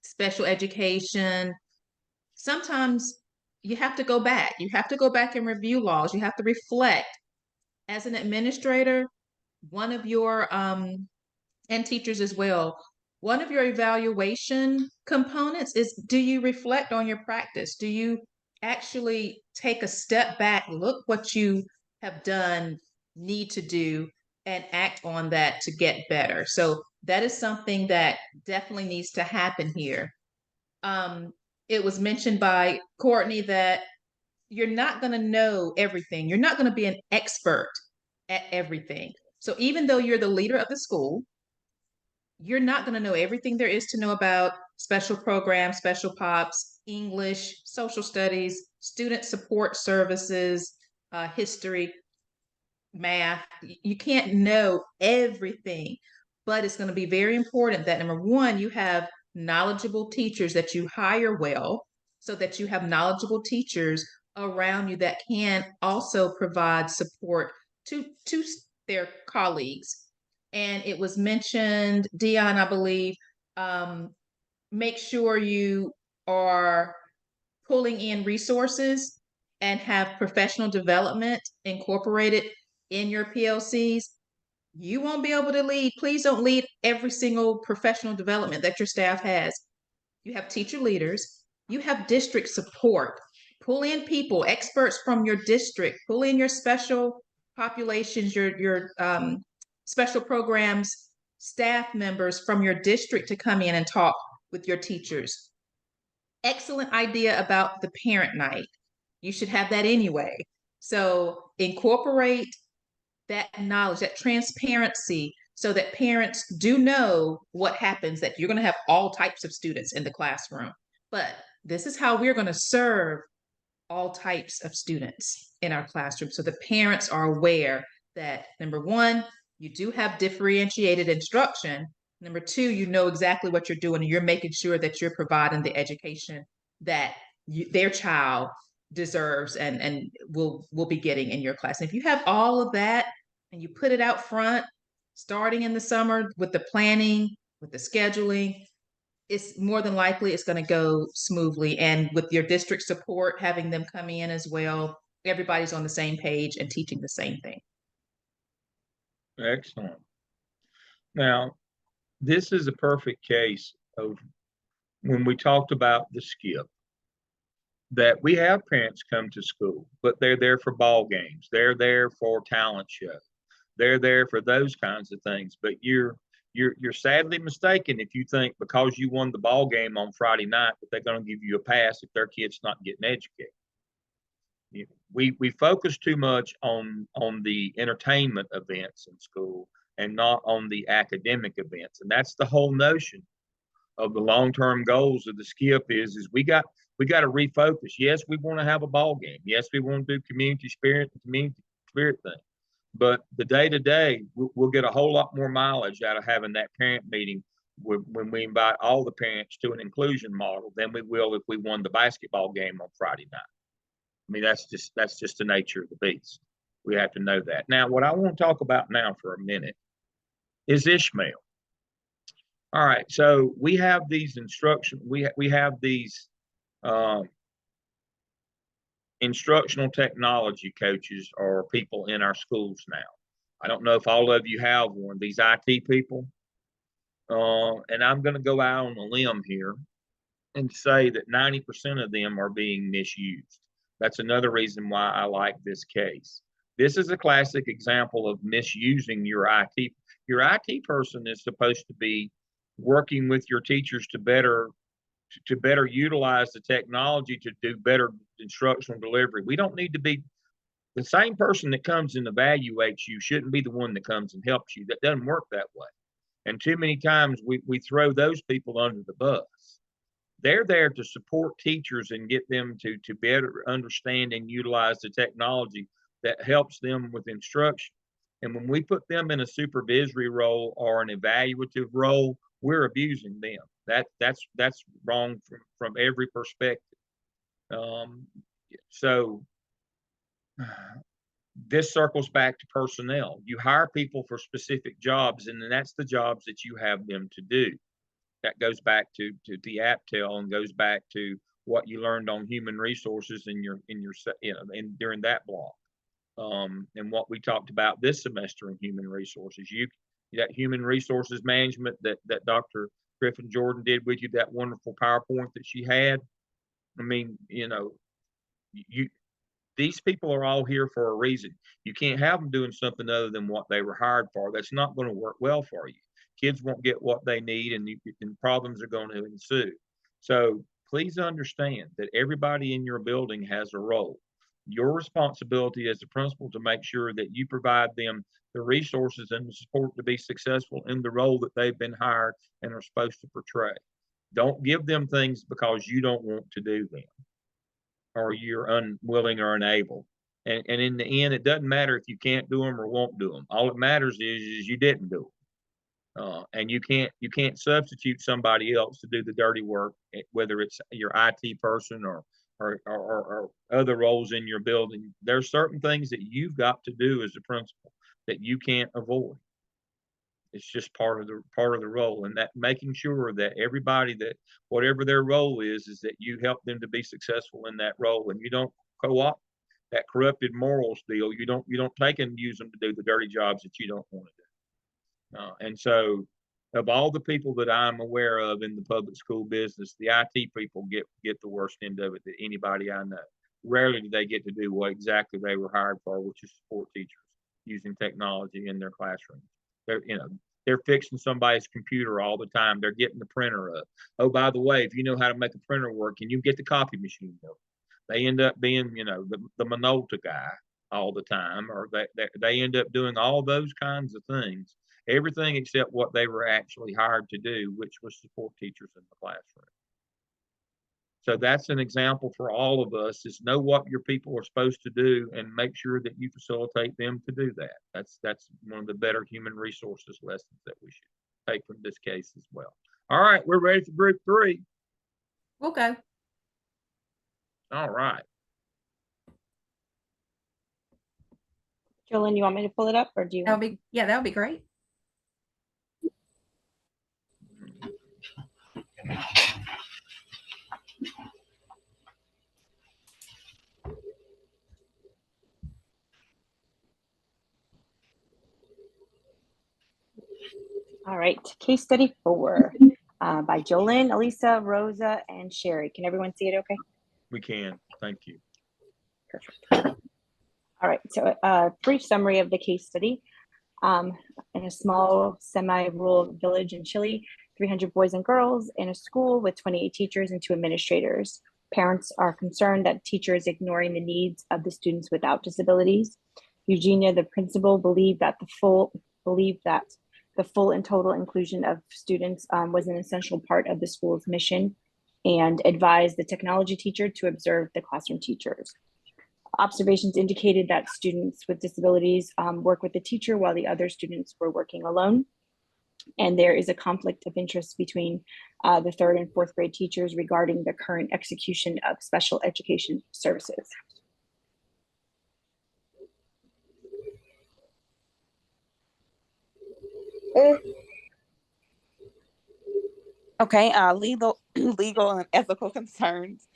special education. Sometimes you have to go back. You have to go back and review laws. You have to reflect. As an administrator, one of your, and teachers as well, one of your evaluation components is, do you reflect on your practice? Do you actually take a step back, look what you have done, need to do, and act on that to get better? So that is something that definitely needs to happen here. It was mentioned by Courtney that you're not going to know everything. You're not going to be an expert at everything. So even though you're the leader of the school, you're not going to know everything there is to know about special programs, special pops, English, social studies, student support services, history, math. You can't know everything, but it's going to be very important that, number one, you have knowledgeable teachers that you hire well, so that you have knowledgeable teachers around you that can also provide support to their colleagues. And it was mentioned, Dion, I believe, make sure you are pulling in resources and have professional development incorporated in your PLCs. You won't be able to lead. Please don't lead every single professional development that your staff has. You have teacher leaders, you have district support. pull in people, experts from your district, pull in your special populations, your special programs, staff members from your district to come in and talk with your teachers. Excellent idea about the parent night. You should have that anyway. So incorporate that knowledge, that transparency, so that parents do know what happens, that you're going to have all types of students in the classroom. But this is how we're going to serve all types of students in our classroom. So the parents are aware that, number one, you do have differentiated instruction. Number two, you know exactly what you're doing, and you're making sure that you're providing the education that their child deserves and will be getting in your class. And if you have all of that and you put it out front, starting in the summer with the planning, with the scheduling, it's more than likely it's going to go smoothly. And with your district support, having them come in as well, everybody's on the same page and teaching the same thing. Excellent. Now, this is a perfect case of when we talked about the skip, that we have parents come to school, but they're there for ball games. They're there for talent show. They're there for those kinds of things. But you're sadly mistaken if you think because you won the ball game on Friday night that they're going to give you a pass if their kid's not getting educated. We focus too much on the entertainment events in school and not on the academic events, and that's the whole notion of the long-term goals of the skip is we got to refocus. Yes, we want to have a ball game. Yes, we want to do community spirit thing. But the day-to-day, we'll get a whole lot more mileage out of having that parent meeting when we invite all the parents to an inclusion model than we will if we won the basketball game on Friday night. I mean, that's just the nature of the beast. We have to know that. Now, what I want to talk about now for a minute is Ishmael. All right, so we have these we have these instructional technology coaches or people in our schools now. I don't know if all of you have one, these IT people. And I'm going to go out on a limb here and say that 90% of them are being misused. That's another reason why I like this case. This is a classic example of misusing your IT. Your IT person is supposed to be working with your teachers to better utilize the technology to do better instructional delivery. We don't need to be the same person that comes and evaluates you shouldn't be the one that comes and helps you. That doesn't work that way. And too many times we throw those people under the bus. They're there to support teachers and get them to better understand and utilize the technology that helps them with instruction. And when we put them in a supervisory role or an evaluative role, we're abusing them. That's wrong from every perspective. So this circles back to personnel. You hire people for specific jobs, and then that's the jobs that you have them to do. That goes back to the APTEL and goes back to what you learned on human resources in your and during that block. And what we talked about this semester in human resources. That human resources management that Dr. Griffin Jordan did with you, that wonderful PowerPoint that she had. I mean, these people are all here for a reason. You can't have them doing something other than what they were hired for. That's not going to work well for you. Kids won't get what they need, and problems are going to ensue. So please understand that everybody in your building has a role. Your responsibility as a principal to make sure that you provide them the resources and the support to be successful in the role that they've been hired and are supposed to portray. Don't give them things because you don't want to do them or you're unwilling or unable. And in the end, it doesn't matter if you can't do them or won't do them. All that matters is you didn't do them. And you can't substitute somebody else to do the dirty work, whether it's your IT person or other roles in your building. There's certain things that you've got to do as a principal that you can't avoid. It's just part of the role, and that making sure that everybody that whatever their role is that you help them to be successful in that role, and you don't co-opt that corrupted morals deal. You don't take and use them to do the dirty jobs that you don't want to do. And so, of all the people that I'm aware of in the public school business, the IT people get the worst end of it than anybody I know. rarely do they get to do what exactly they were hired for, which is support teachers using technology in their classrooms. They're fixing somebody's computer all the time. They're getting the printer up. Oh, by the way, if you know how to make a printer work, and you get the copy machine up, they end up being, the Minolta guy all the time, or they end up doing all those kinds of things, everything except what they were actually hired to do, which was support teachers in the classroom. So that's an example for all of us, is know what your people are supposed to do and make sure that you facilitate them to do that. That's one of the better human resources lessons that we should take from this case as well. All right, we're ready for group 3. We'll go. All right. Jolyn, you want me to pull it up, or do you? That would be great. All right, case study 4 by Jolyn, Elisa, Rosa, and Sherry. Can everyone see it okay? We can. Thank you. Perfect. All right, so a brief summary of the case study. In a small semi-rural village in Chile, 300 boys and girls in a school with 28 teachers and 2 administrators. Parents are concerned that teacher is ignoring the needs of the students without disabilities. Eugenia, the principal, believed that the full and total inclusion of students was an essential part of the school's mission, and advised the technology teacher to observe the classroom teachers. Observations indicated that students with disabilities work with the teacher while the other students were working alone. And there is a conflict of interest between the 3rd and 4th grade teachers regarding the current execution of special education services. Okay, legal and ethical concerns.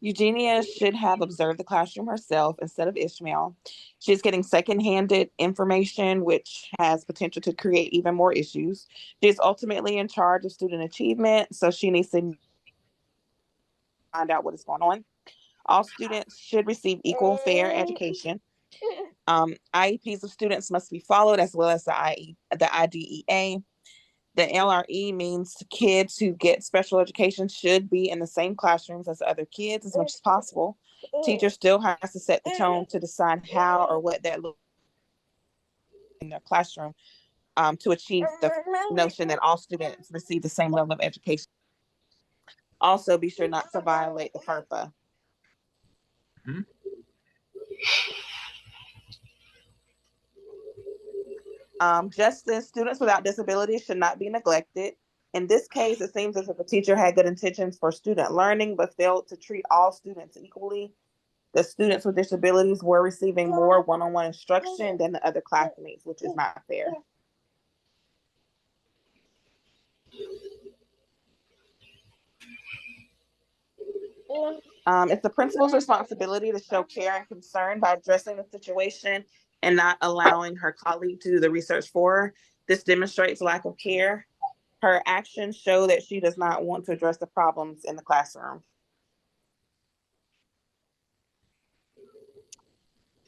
Eugenia should have observed the classroom herself instead of Ishmael. She's getting second-handed information, which has potential to create even more issues. She's ultimately in charge of student achievement, so she needs to find out what is going on. All students should receive equal, fair education. IEPs of students must be followed, as well as the IDEA. The LRE means kids who get special education should be in the same classrooms as other kids as much as possible. Teacher still has to set the tone to decide how or what that looks in their classroom to achieve the notion that all students receive the same level of education. Also, be sure not to violate the FERPA. Justice, students without disabilities should not be neglected. In this case, it seems as if a teacher had good intentions for student learning, but failed to treat all students equally. The students with disabilities were receiving more one-on-one instruction than the other classmates, which is not fair. It's the principal's responsibility to show care and concern by addressing the situation and not allowing her colleague to do the research for her. This demonstrates lack of care. Her actions show that she does not want to address the problems in the classroom.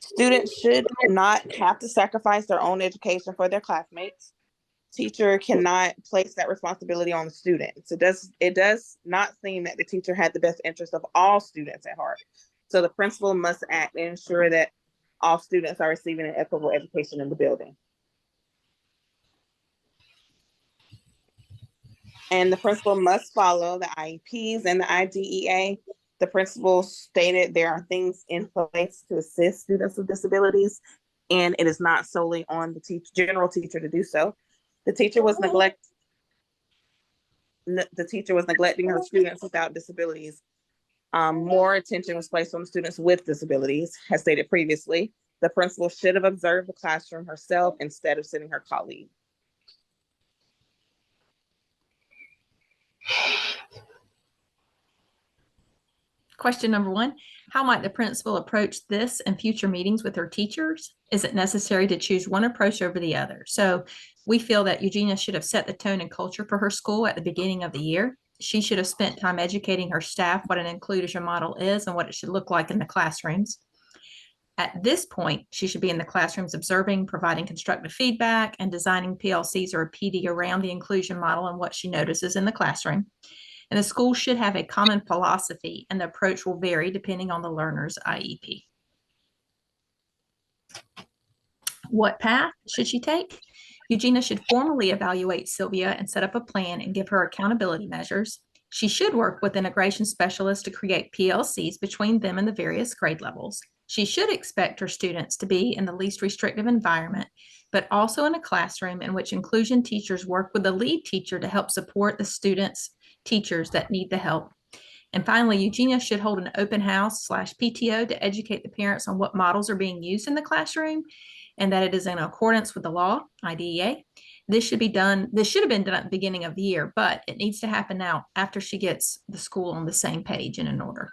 Students should not have to sacrifice their own education for their classmates. Teacher cannot place that responsibility on the students. It does not seem that the teacher had the best interest of all students at heart. So the principal must act and ensure that all students are receiving an equitable education in the building. And the principal must follow the IEPs and the IDEA. The principal stated there are things in place to assist students with disabilities, and it is not solely on the general teacher to do so. The teacher was neglecting her students without disabilities. More attention was placed on students with disabilities, as stated previously. The principal should have observed the classroom herself instead of sending her colleague. Question number 1, how might the principal approach this in future meetings with her teachers? Is it necessary to choose one approach over the other? So we feel that Eugenia should have set the tone and culture for her school at the beginning of the year. She should have spent time educating her staff what an inclusion model is and what it should look like in the classrooms. At this point, she should be in the classrooms observing, providing constructive feedback, and designing PLCs or a PD around the inclusion model and what she notices in the classroom. And the school should have a common philosophy, and the approach will vary depending on the learner's IEP. What path should she take? Eugenia should formally evaluate Sylvia and set up a plan and give her accountability measures. She should work with integration specialists to create PLCs between them and the various grade levels. She should expect her students to be in the least restrictive environment, but also in a classroom in which inclusion teachers work with the lead teacher to help support the students, teachers that need the help. And finally, Eugenia should hold an open house / PTO to educate the parents on what models are being used in the classroom and that it is in accordance with the law, IDEA. This should have been done at the beginning of the year, but it needs to happen now after she gets the school on the same page and in order.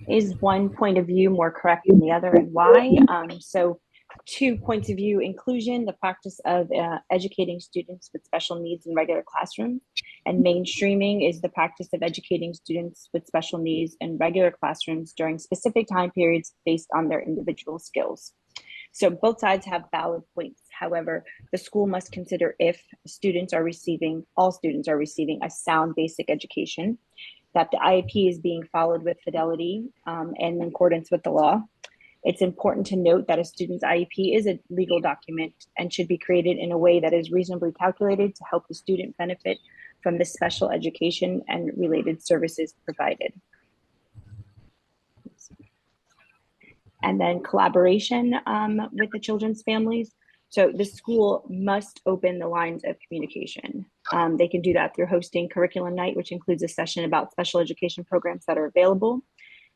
Is one point of view more correct than the other, and why? So 2 points of view: inclusion, the practice of educating students with special needs in regular classrooms, and mainstreaming is the practice of educating students with special needs in regular classrooms during specific time periods based on their individual skills. So both sides have valid points. However, the school must consider if all students are receiving a sound basic education, that the IEP is being followed with fidelity and in accordance with the law. It's important to note that a student's IEP is a legal document and should be created in a way that is reasonably calculated to help the student benefit from the special education and related services provided. And then collaboration with the children's families. So the school must open the lines of communication. They can do that through hosting curriculum night, which includes a session about special education programs that are available,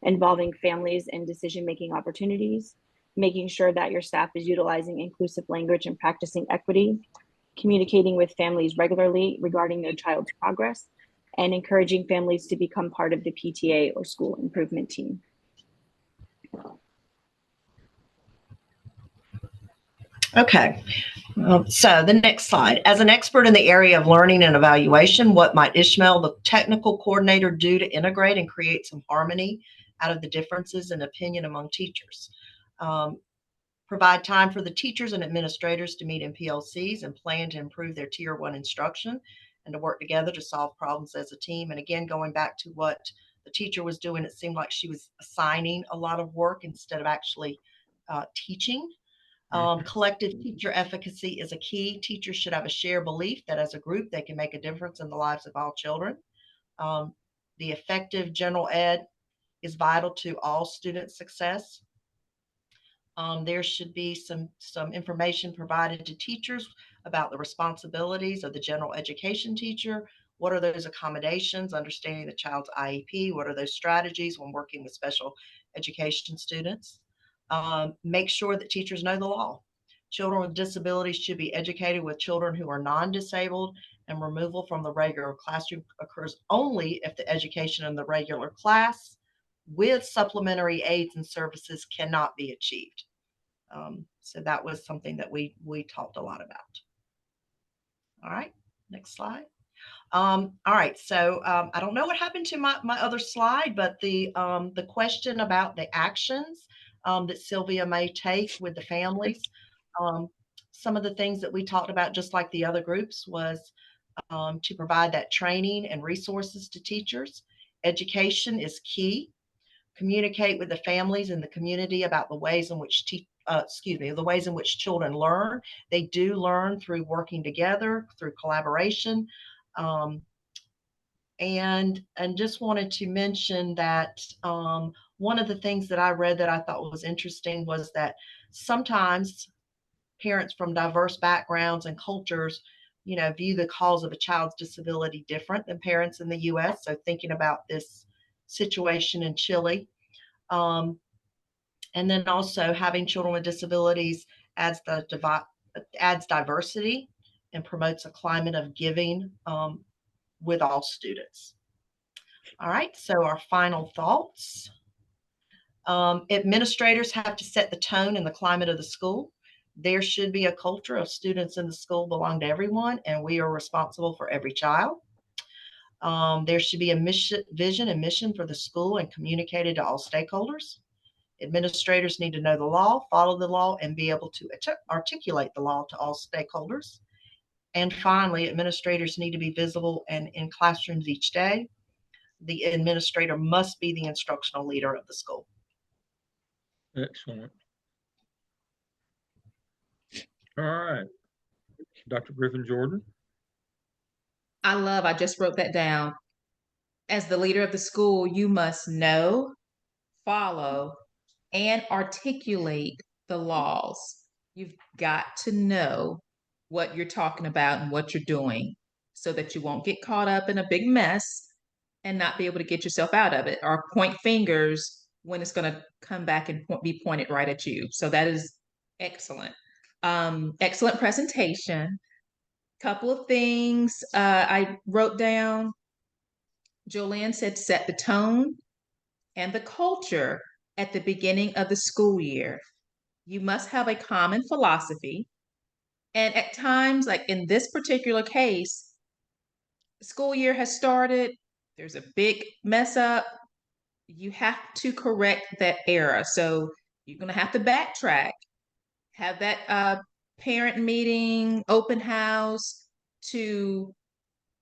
involving families in decision-making opportunities, making sure that your staff is utilizing inclusive language and practicing equity, communicating with families regularly regarding their child's progress, and encouraging families to become part of the PTA or school improvement team. Okay, so the next slide. As an expert in the area of learning and evaluation, what might Ishmael, the technical coordinator, do to integrate and create some harmony out of the differences in opinion among teachers? Provide time for the teachers and administrators to meet in PLCs and plan to improve their Tier 1 instruction and to work together to solve problems as a team. And again, going back to what the teacher was doing, it seemed like she was assigning a lot of work instead of actually teaching. Collective teacher efficacy is a key. Teachers should have a shared belief that as a group, they can make a difference in the lives of all children. The effective general ed is vital to all student success. There should be some information provided to teachers about the responsibilities of the general education teacher. What are those accommodations, understanding the child's IEP? What are those strategies when working with special education students? Make sure that teachers know the law. Children with disabilities should be educated with children who are non-disabled, and removal from the regular classroom occurs only if the education in the regular class with supplementary aids and services cannot be achieved. So that was something that we talked a lot about. All right, next slide. All right, so I don't know what happened to my other slide, but the question about the actions that Sylvia may take with the families. Some of the things that we talked about, just like the other groups, was to provide that training and resources to teachers. Education is key. Communicate with the families and the community about the ways in which the ways in which children learn. They do learn through working together, through collaboration. And just wanted to mention that one of the things that I read that I thought was interesting was that sometimes parents from diverse backgrounds and cultures, view the cause of a child's disability different than parents in the U.S. So thinking about this situation in Chile. And then also having children with disabilities adds diversity and promotes a climate of giving with all students. All right, so our final thoughts. Administrators have to set the tone and the climate of the school. There should be a culture of students in the school belong to everyone, and we are responsible for every child. There should be a mission, vision and mission for the school and communicated to all stakeholders. Administrators need to know the law, follow the law, and be able to articulate the law to all stakeholders. And finally, administrators need to be visible and in classrooms each day. The administrator must be the instructional leader of the school. Excellent. All right. Dr. Griffin Jordan. I just wrote that down. As the leader of the school, you must know, follow, and articulate the laws. You've got to know what you're talking about and what you're doing so that you won't get caught up in a big mess and not be able to get yourself out of it, or point fingers when it's going to come back and be pointed right at you. So that is excellent. Excellent presentation. Couple of things I wrote down. Jolene said set the tone and the culture at the beginning of the school year. You must have a common philosophy. And at times, like in this particular case, the school year has started, there's a big mess up. You have to correct that error. So you're going to have to backtrack, have that parent meeting, open house to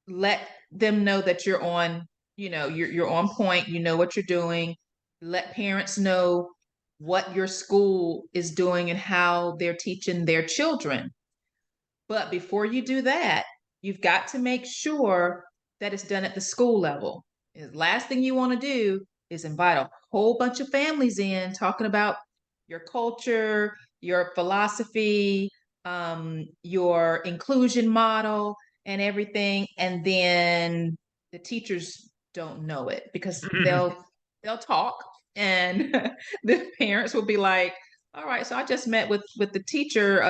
let them know that you're on, you're on point, you know what you're doing. Let parents know what your school is doing and how they're teaching their children. But before you do that, you've got to make sure that it's done at the school level. The last thing you want to do is invite a whole bunch of families in talking about your culture, your philosophy, your inclusion model and everything, and then the teachers don't know it because they'll talk and the parents will be like, all right, so I just met with the teacher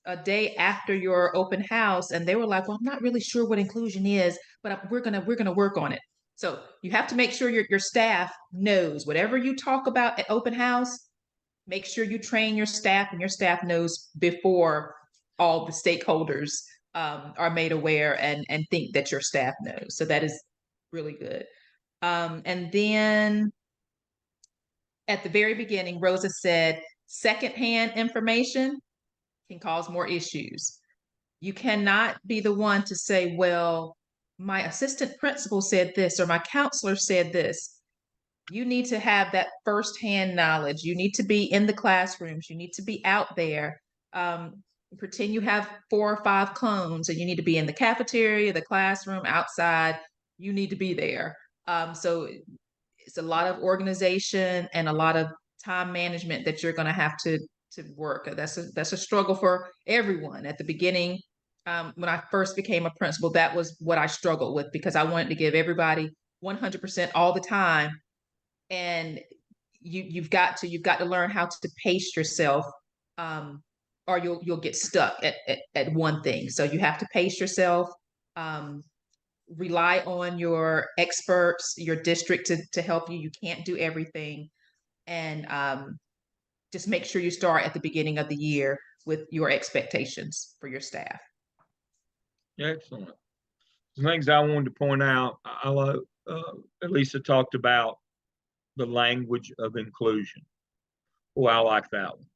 a day after your open house, and they were like, well, I'm not really sure what inclusion is, but we're gonna work on it. So you have to make sure your staff knows whatever you talk about at open house. Make sure you train your staff, and your staff knows before all the stakeholders are made aware and think that your staff knows. So that is really good. And then at the very beginning, Rosa said, secondhand information can cause more issues. You cannot be the one to say, well, my assistant principal said this, or my counselor said this. You need to have that firsthand knowledge. You need to be in the classrooms. You need to be out there. Pretend you have 4 or 5 clones and you need to be in the cafeteria, the classroom, outside. You need to be there. So it's a lot of organization and a lot of time management that you're going to have to work. That's a struggle for everyone. At the beginning, when I first became a principal, that was what I struggled with because I wanted to give everybody 100% all the time. And you've got to learn how to pace yourself, or you'll get stuck at one thing. So you have to pace yourself. Rely on your experts, your district to help you. You can't do everything. And just make sure you start at the beginning of the year with your expectations for your staff. Excellent. Some things I wanted to point out, Lisa talked about the language of inclusion. Oh, I like that one.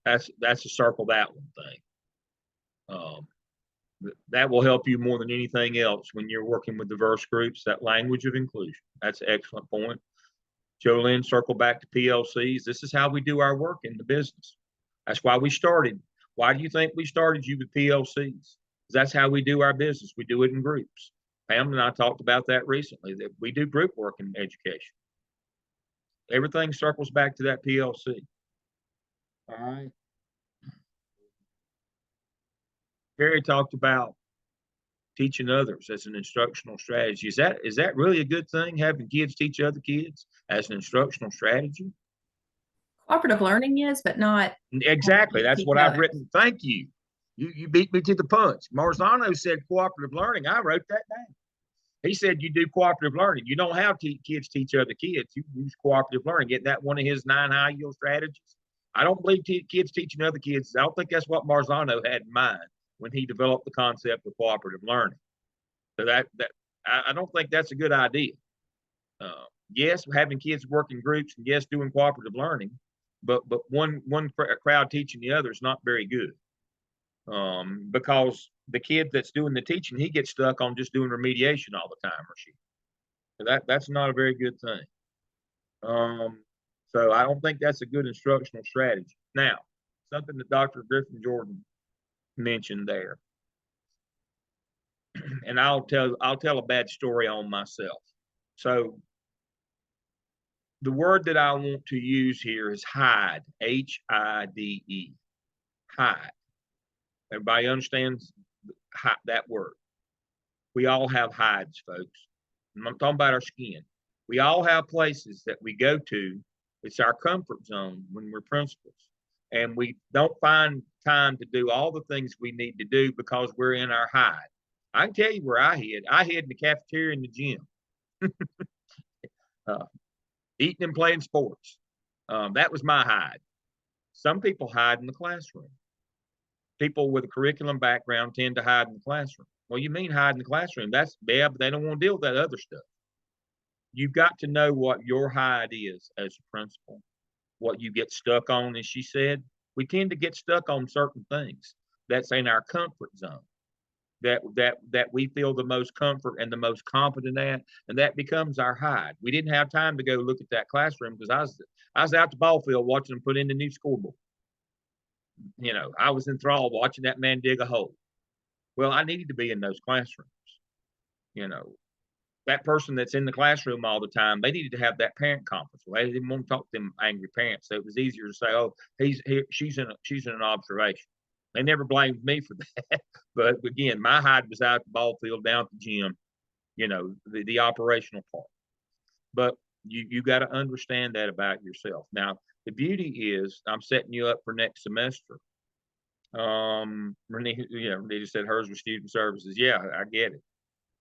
That's a circle that one thing. That will help you more than anything else when you're working with diverse groups, that language of inclusion. That's an excellent point. Jolene, circle back to PLCs. This is how we do our work in the business. That's why we started. Why do you think we started you with PLCs? That's how we do our business. We do it in groups. Pam and I talked about that recently, that we do group work in education. Everything circles back to that PLC. All right. Gary talked about teaching others as an instructional strategy. Is that really a good thing, having kids teach other kids as an instructional strategy? Cooperative learning is, but not. Exactly. That's what I've written. Thank you. You beat me to the punch. Marzano said cooperative learning. I wrote that down. He said you do cooperative learning. You don't have kids teach other kids. You use cooperative learning. Isn't that one of his 9 high yield strategies? I don't believe kids teaching other kids. I don't think that's what Marzano had in mind when he developed the concept of cooperative learning. So I don't think that's a good idea. Yes, having kids work in groups, and yes, doing cooperative learning, but one crowd teaching the other is not very good. Because the kid that's doing the teaching, he gets stuck on just doing remediation all the time, or she. So that's not a very good thing. So I don't think that's a good instructional strategy. Now, something that Dr. Griffin Jordan mentioned there, and I'll tell a bad story on myself. So the word that I want to use here is hide, H-I-D-E, hide. Everybody understands that word? We all have hides, folks. I'm talking about our skin. We all have places that we go to. It's our comfort zone when we're principals. And we don't find time to do all the things we need to do because we're in our hide. I can tell you where I hid. I hid in the cafeteria and the gym. Eating and playing sports. That was my hide. Some people hide in the classroom. People with a curriculum background tend to hide in the classroom. Well, you mean hide in the classroom? That's bad, but they don't want to deal with that other stuff. You've got to know what your hide is as a principal, what you get stuck on. As she said, we tend to get stuck on certain things that's in our comfort zone, that we feel the most comfort and the most competent at, and that becomes our hide. We didn't have time to go look at that classroom because I was out the ball field watching them put in the new scoreboard. You know, I was enthralled watching that man dig a hole. Well, I needed to be in those classrooms. You know, that person that's in the classroom all the time, they needed to have that parent conference. Well, they didn't want to talk to them angry parents, so it was easier to say, "Oh, she's in an observation." They never blamed me for that. But again, my hide was out at the ball field, down at the gym. You know, the operational part. But you got to understand that about yourself. Now, the beauty is, I'm setting you up for next semester. Renee said hers was student services. Yeah, I get it.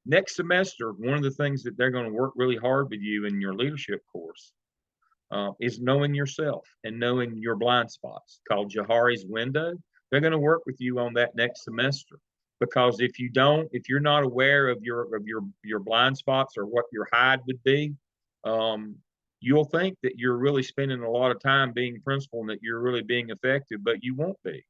Next semester, one of the things that they're going to work really hard with you in your leadership course is knowing yourself and knowing your blind spots, called Johari's window. They're going to work with you on that next semester, because if you're not aware of your blind spots or what your hide would be, you'll think that you're really spending a lot of time being principal and that you're really being effective, but you won't be.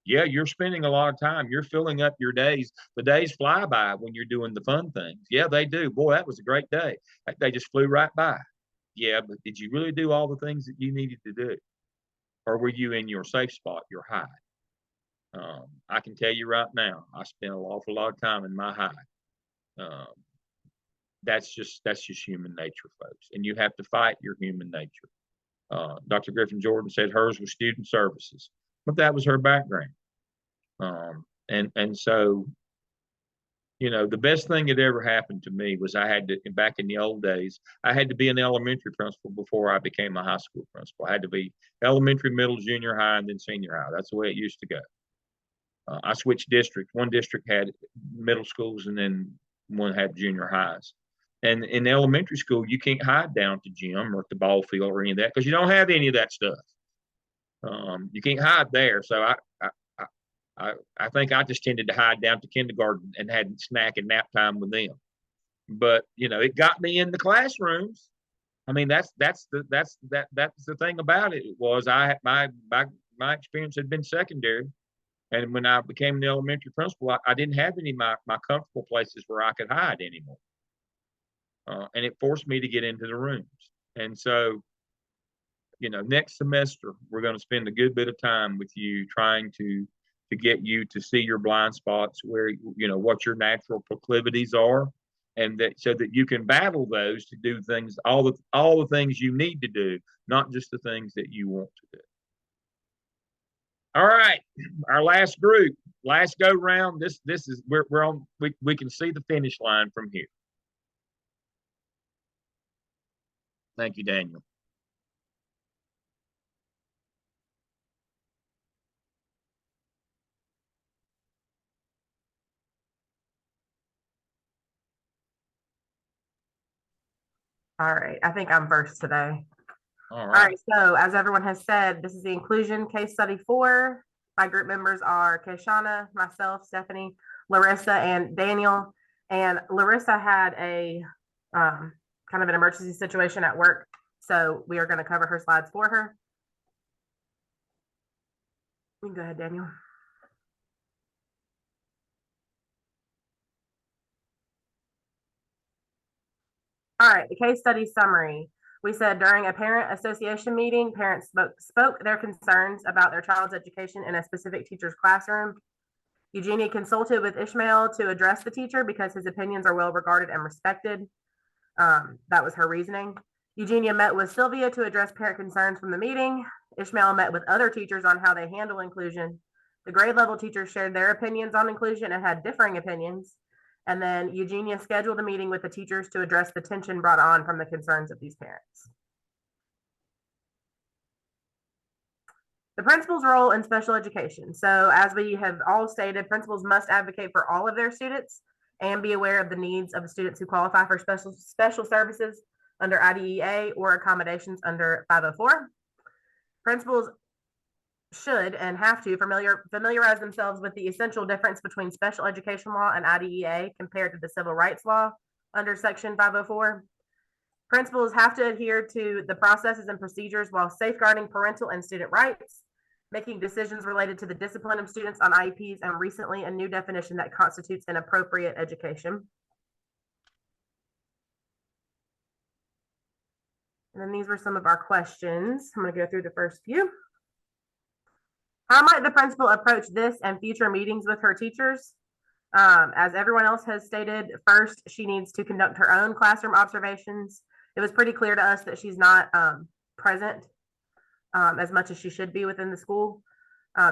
Yeah, you're spending a lot of time. You're filling up your days. The days fly by when you're doing the fun things. Yeah, they do. Boy, that was a great day. They just flew right by. Yeah, but did you really do all the things that you needed to do? Or were you in your safe spot, your hide? I can tell you right now, I spent an awful lot of time in my hide. That's just human nature, folks. And you have to fight your human nature. Dr. Griffin Jordan said hers was student services, but that was her background. And so, you know, the best thing that ever happened to me was back in the old days, I had to be an elementary principal before I became a high school principal. I had to be elementary, middle, junior high, and then senior high. That's the way it used to go. I switched districts. One district had middle schools and then one had junior highs. And in elementary school, you can't hide down at the gym or at the ball field or any of that because you don't have any of that stuff. You can't hide there. So I think I just tended to hide down to kindergarten and had snack and nap time with them. But you know, it got me in the classrooms. I mean, that's the thing about it. Was my experience had been secondary, and when I became the elementary principal, I didn't have any of my comfortable places where I could hide anymore, and it forced me to get into the rooms. And so, you know, next semester we're going to spend a good bit of time with you trying to get you to see your blind spots, where, you know, what your natural proclivities are, and that so that you can battle those to do things, all the things you need to do, not just the things that you want to do. All right, our last group, last go round. This is we're on. We can see the finish line from here. Thank you, Daniel. All right, I think I'm first today. All All right. right, so as everyone has said, this is the inclusion case study 4. My group members are Keshana, myself, Stephanie, Larissa, and Daniel. And Larissa had a kind of an emergency situation at work, so we are going to cover her slides for her. You can go ahead, Daniel. All right, the case study summary. We said during a parent association meeting, parents spoke their concerns about their child's education in a specific teacher's classroom. Eugenia consulted with Ishmael to address the teacher because his opinions are well regarded and respected. That was her reasoning. Eugenia met with Sylvia to address parent concerns from the meeting. Ishmael met with other teachers on how they handle inclusion. The grade level teachers shared their opinions on inclusion and had differing opinions. And then Eugenia scheduled a meeting with the teachers to address the tension brought on from the concerns of these parents. The principal's role in special education. So as we have all stated, principals must advocate for all of their students and be aware of the needs of the students who qualify for special services under IDEA or accommodations under 504. Principals should and have to familiarize themselves with the essential difference between special education law and IDEA compared to the civil rights law under section 504. Principals have to adhere to the processes and procedures while safeguarding parental and student rights, making decisions related to the discipline of students on IEPs, and recently a new definition that constitutes an appropriate education. And then these were some of our questions. I'm going to go through the first few. How might the principal approach this and future meetings with her teachers? As everyone else has stated, first, she needs to conduct her own classroom observations. It was pretty clear to us that she's not present as much as she should be within the school.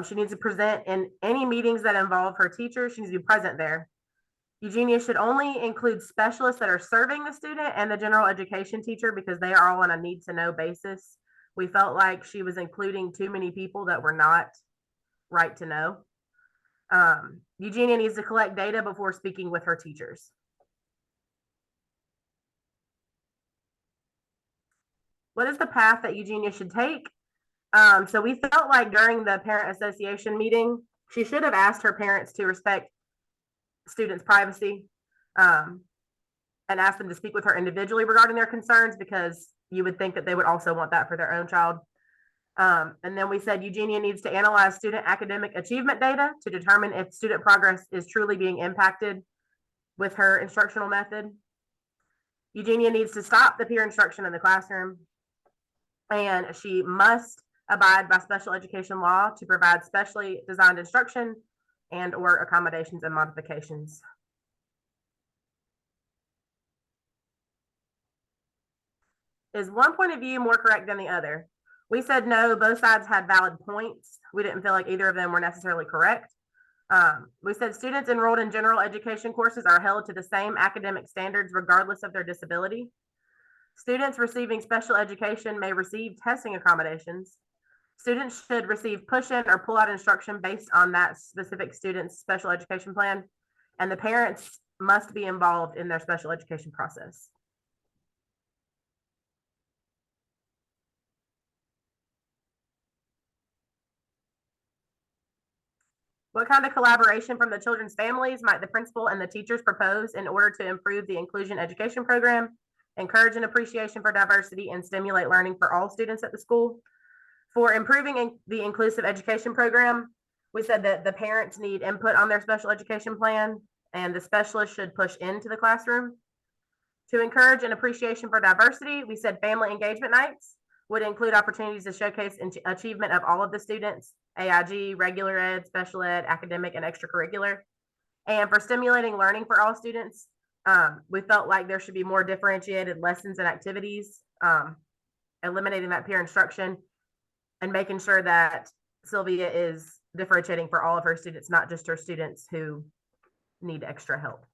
She needs to present in any meetings that involve her teachers. She needs to be present there. Eugenia should only include specialists that are serving the student and the general education teacher because they are all on a need to know basis. We felt like she was including too many people that were not right to know. Eugenia needs to collect data before speaking with her teachers. What is the path that Eugenia should take? So we felt like during the parent association meeting, she should have asked her parents to respect students' privacy and ask them to speak with her individually regarding their concerns, because you would think that they would also want that for their own child. And then we said Eugenia needs to analyze student academic achievement data to determine if student progress is truly being impacted with her instructional method. Eugenia needs to stop the peer instruction in the classroom, and she must abide by special education law to provide specially designed instruction and or accommodations and modifications. Is one point of view more correct than the other? We said no, both sides had valid points. We didn't feel like either of them were necessarily correct. We said students enrolled in general education courses are held to the same academic standards regardless of their disability. Students receiving special education may receive testing accommodations. Students should receive push-in or pull-out instruction based on that specific student's special education plan, and the parents must be involved in their special education process. What kind of collaboration from the children's families might the principal and the teachers propose in order to improve the inclusion education program, encourage an appreciation for diversity, and stimulate learning for all students at the school? For improving the inclusive education program, we said that the parents need input on their special education plan, and the specialist should push into the classroom. To encourage an appreciation for diversity, we said family engagement nights would include opportunities to showcase achievement of all of the students, AIG, regular ed, special ed, academic, and extracurricular. And for stimulating learning for all students, we felt like there should be more differentiated lessons and activities, eliminating that peer instruction, and making sure that Sylvia is differentiating for all of her students, not just her students who need extra help.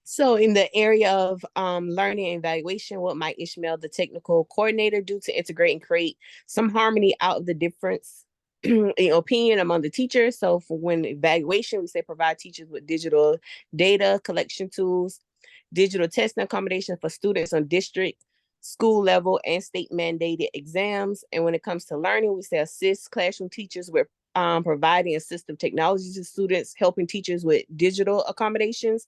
So in the area of learning and evaluation, what might Ishmael, the technical coordinator, do to integrate and create some harmony out of the difference in opinion among the teachers? So for when evaluation, we say provide teachers with digital data collection tools, digital testing accommodation for students on district, school level, and state mandated exams. And when it comes to learning, we say assist classroom teachers with providing assistive technology to students, helping teachers with digital accommodations,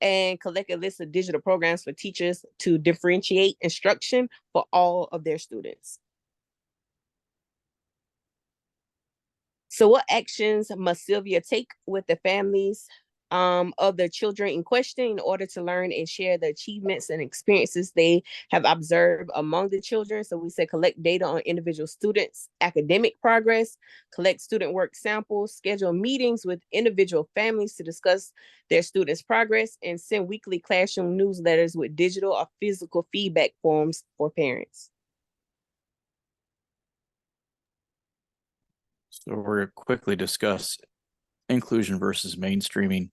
and collect a list of digital programs for teachers to differentiate instruction for all of their students. So what actions must Sylvia take with the families of the children in question in order to learn and share the achievements and experiences they have observed among the children? So we said collect data on individual students' academic progress, collect student work samples, schedule meetings with individual families to discuss their students' progress, and send weekly classroom newsletters with digital or physical feedback forms for parents. So we're going to quickly discuss inclusion versus mainstreaming.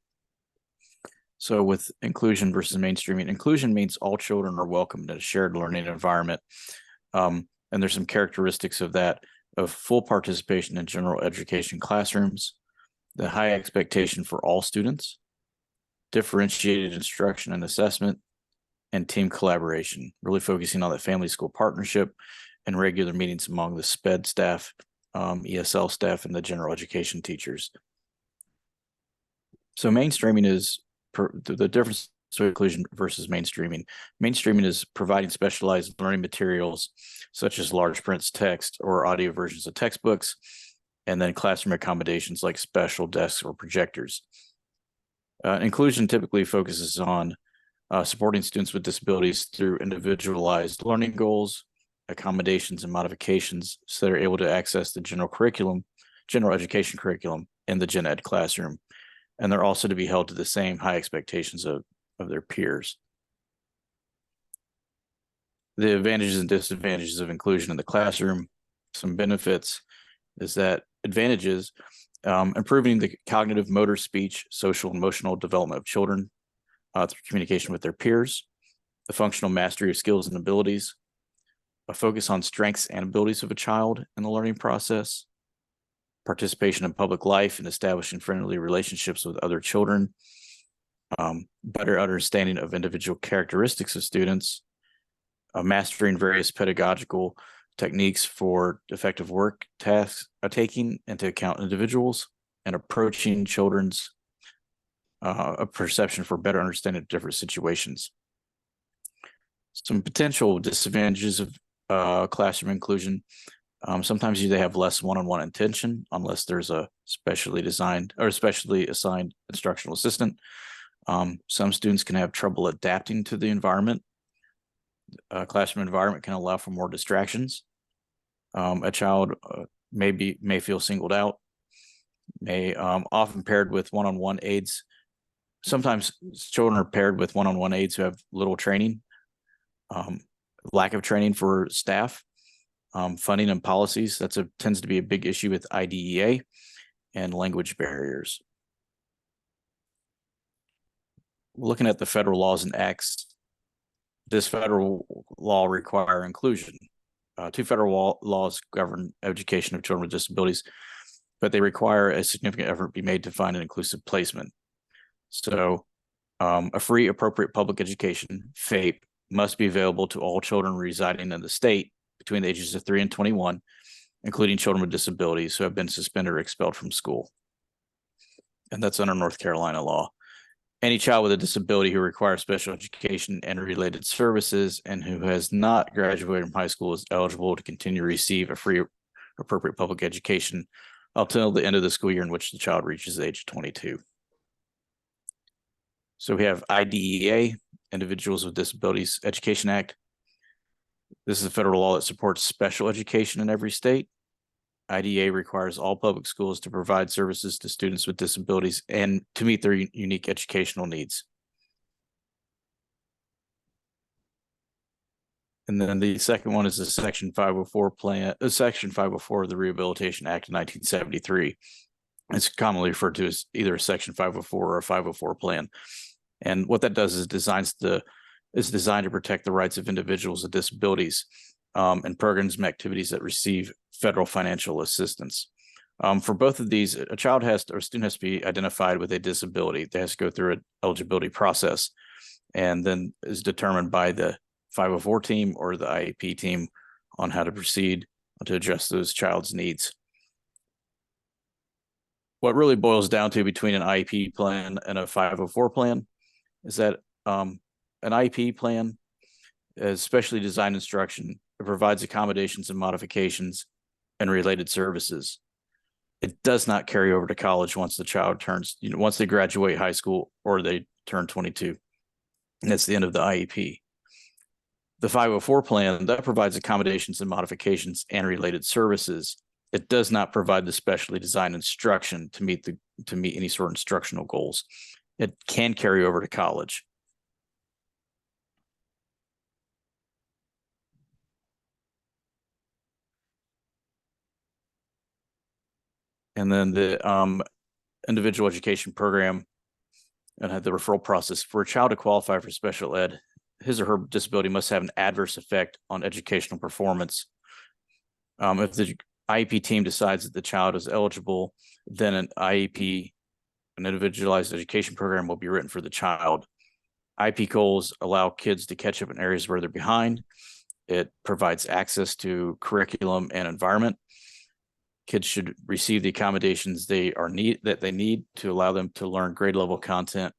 So with inclusion versus mainstreaming, inclusion means all children are welcomed in a shared learning environment. And there's some characteristics of that, of full participation in general education classrooms, the high expectation for all students, differentiated instruction and assessment, and team collaboration, really focusing on the family school partnership and regular meetings among the SPED staff, ESL staff, and the general education teachers. So mainstreaming is the difference between inclusion versus mainstreaming. Mainstreaming is providing specialized learning materials such as large prints text or audio versions of textbooks, and then classroom accommodations like special desks or projectors. Inclusion typically focuses on supporting students with disabilities through individualized learning goals, accommodations, and modifications so they're able to access the general education curriculum in the gen ed classroom. And they're also to be held to the same high expectations of their peers. The advantages and disadvantages of inclusion in the classroom, some benefits is that advantages, improving the cognitive, motor, speech, social, and emotional development of children through communication with their peers, the functional mastery of skills and abilities, a focus on strengths and abilities of a child in the learning process, participation in public life and establishing friendly relationships with other children, better understanding of individual characteristics of students, mastering various pedagogical techniques for effective work tasks, taking into account individuals and approaching children's a perception for better understanding of different situations. Some potential disadvantages of classroom inclusion. Sometimes they have less one-on-one attention unless there's a specially designed or specially assigned instructional assistant. Some students can have trouble adapting to the environment. A classroom environment can allow for more distractions. A child may feel singled out, may often paired with one-on-one aides. Sometimes children are paired with one-on-one aides who have little training, lack of training for staff. Funding and policies, tends to be a big issue with IDEA, and language barriers. Looking at the federal laws and acts, does federal law require inclusion? Two federal laws govern education of children with disabilities, but they require a significant effort be made to find an inclusive placement. So a free, appropriate public education, FAPE, must be available to all children residing in the state between the ages of 3 and 21, including children with disabilities who have been suspended or expelled from school. And that's under North Carolina law. Any child with a disability who requires special education and related services and who has not graduated from high school is eligible to continue to receive a free, appropriate public education up until the end of the school year in which the child reaches the age of 22. So we have IDEA, Individuals with Disabilities Education Act. This is a federal law that supports special education in every state. IDEA requires all public schools to provide services to students with disabilities and to meet their unique educational needs. And then the second one is the Section 504 plan, Section 504 of the Rehabilitation Act of 1973. It's commonly referred to as either a Section 504 or a 504 plan. And what that does is designed to protect the rights of individuals with disabilities and programs and activities that receive federal financial assistance. For both of these, a student has to be identified with a disability. They has to go through an eligibility process. and then is determined by the 504 team or the IEP team on how to proceed to address those child's needs. What really boils down to between an IEP plan and a 504 plan is that an IEP plan is specially designed instruction. It provides accommodations and modifications and related services. It does not carry over to college once the child turns, once they graduate high school or they turn 22. And that's the end of the IEP. The 504 plan, that provides accommodations and modifications and related services. It does not provide the specially designed instruction to meet any sort of instructional goals. It can carry over to college. And then the individual education program and the referral process. For a child to qualify for special ed, his or her disability must have an adverse effect on educational performance. If the IEP team decides that the child is eligible, then an IEP, an individualized education program, will be written for the child. IEP goals allow kids to catch up in areas where they're behind. It provides access to curriculum and environment. Kids should receive the accommodations that they need to allow them to learn grade level content.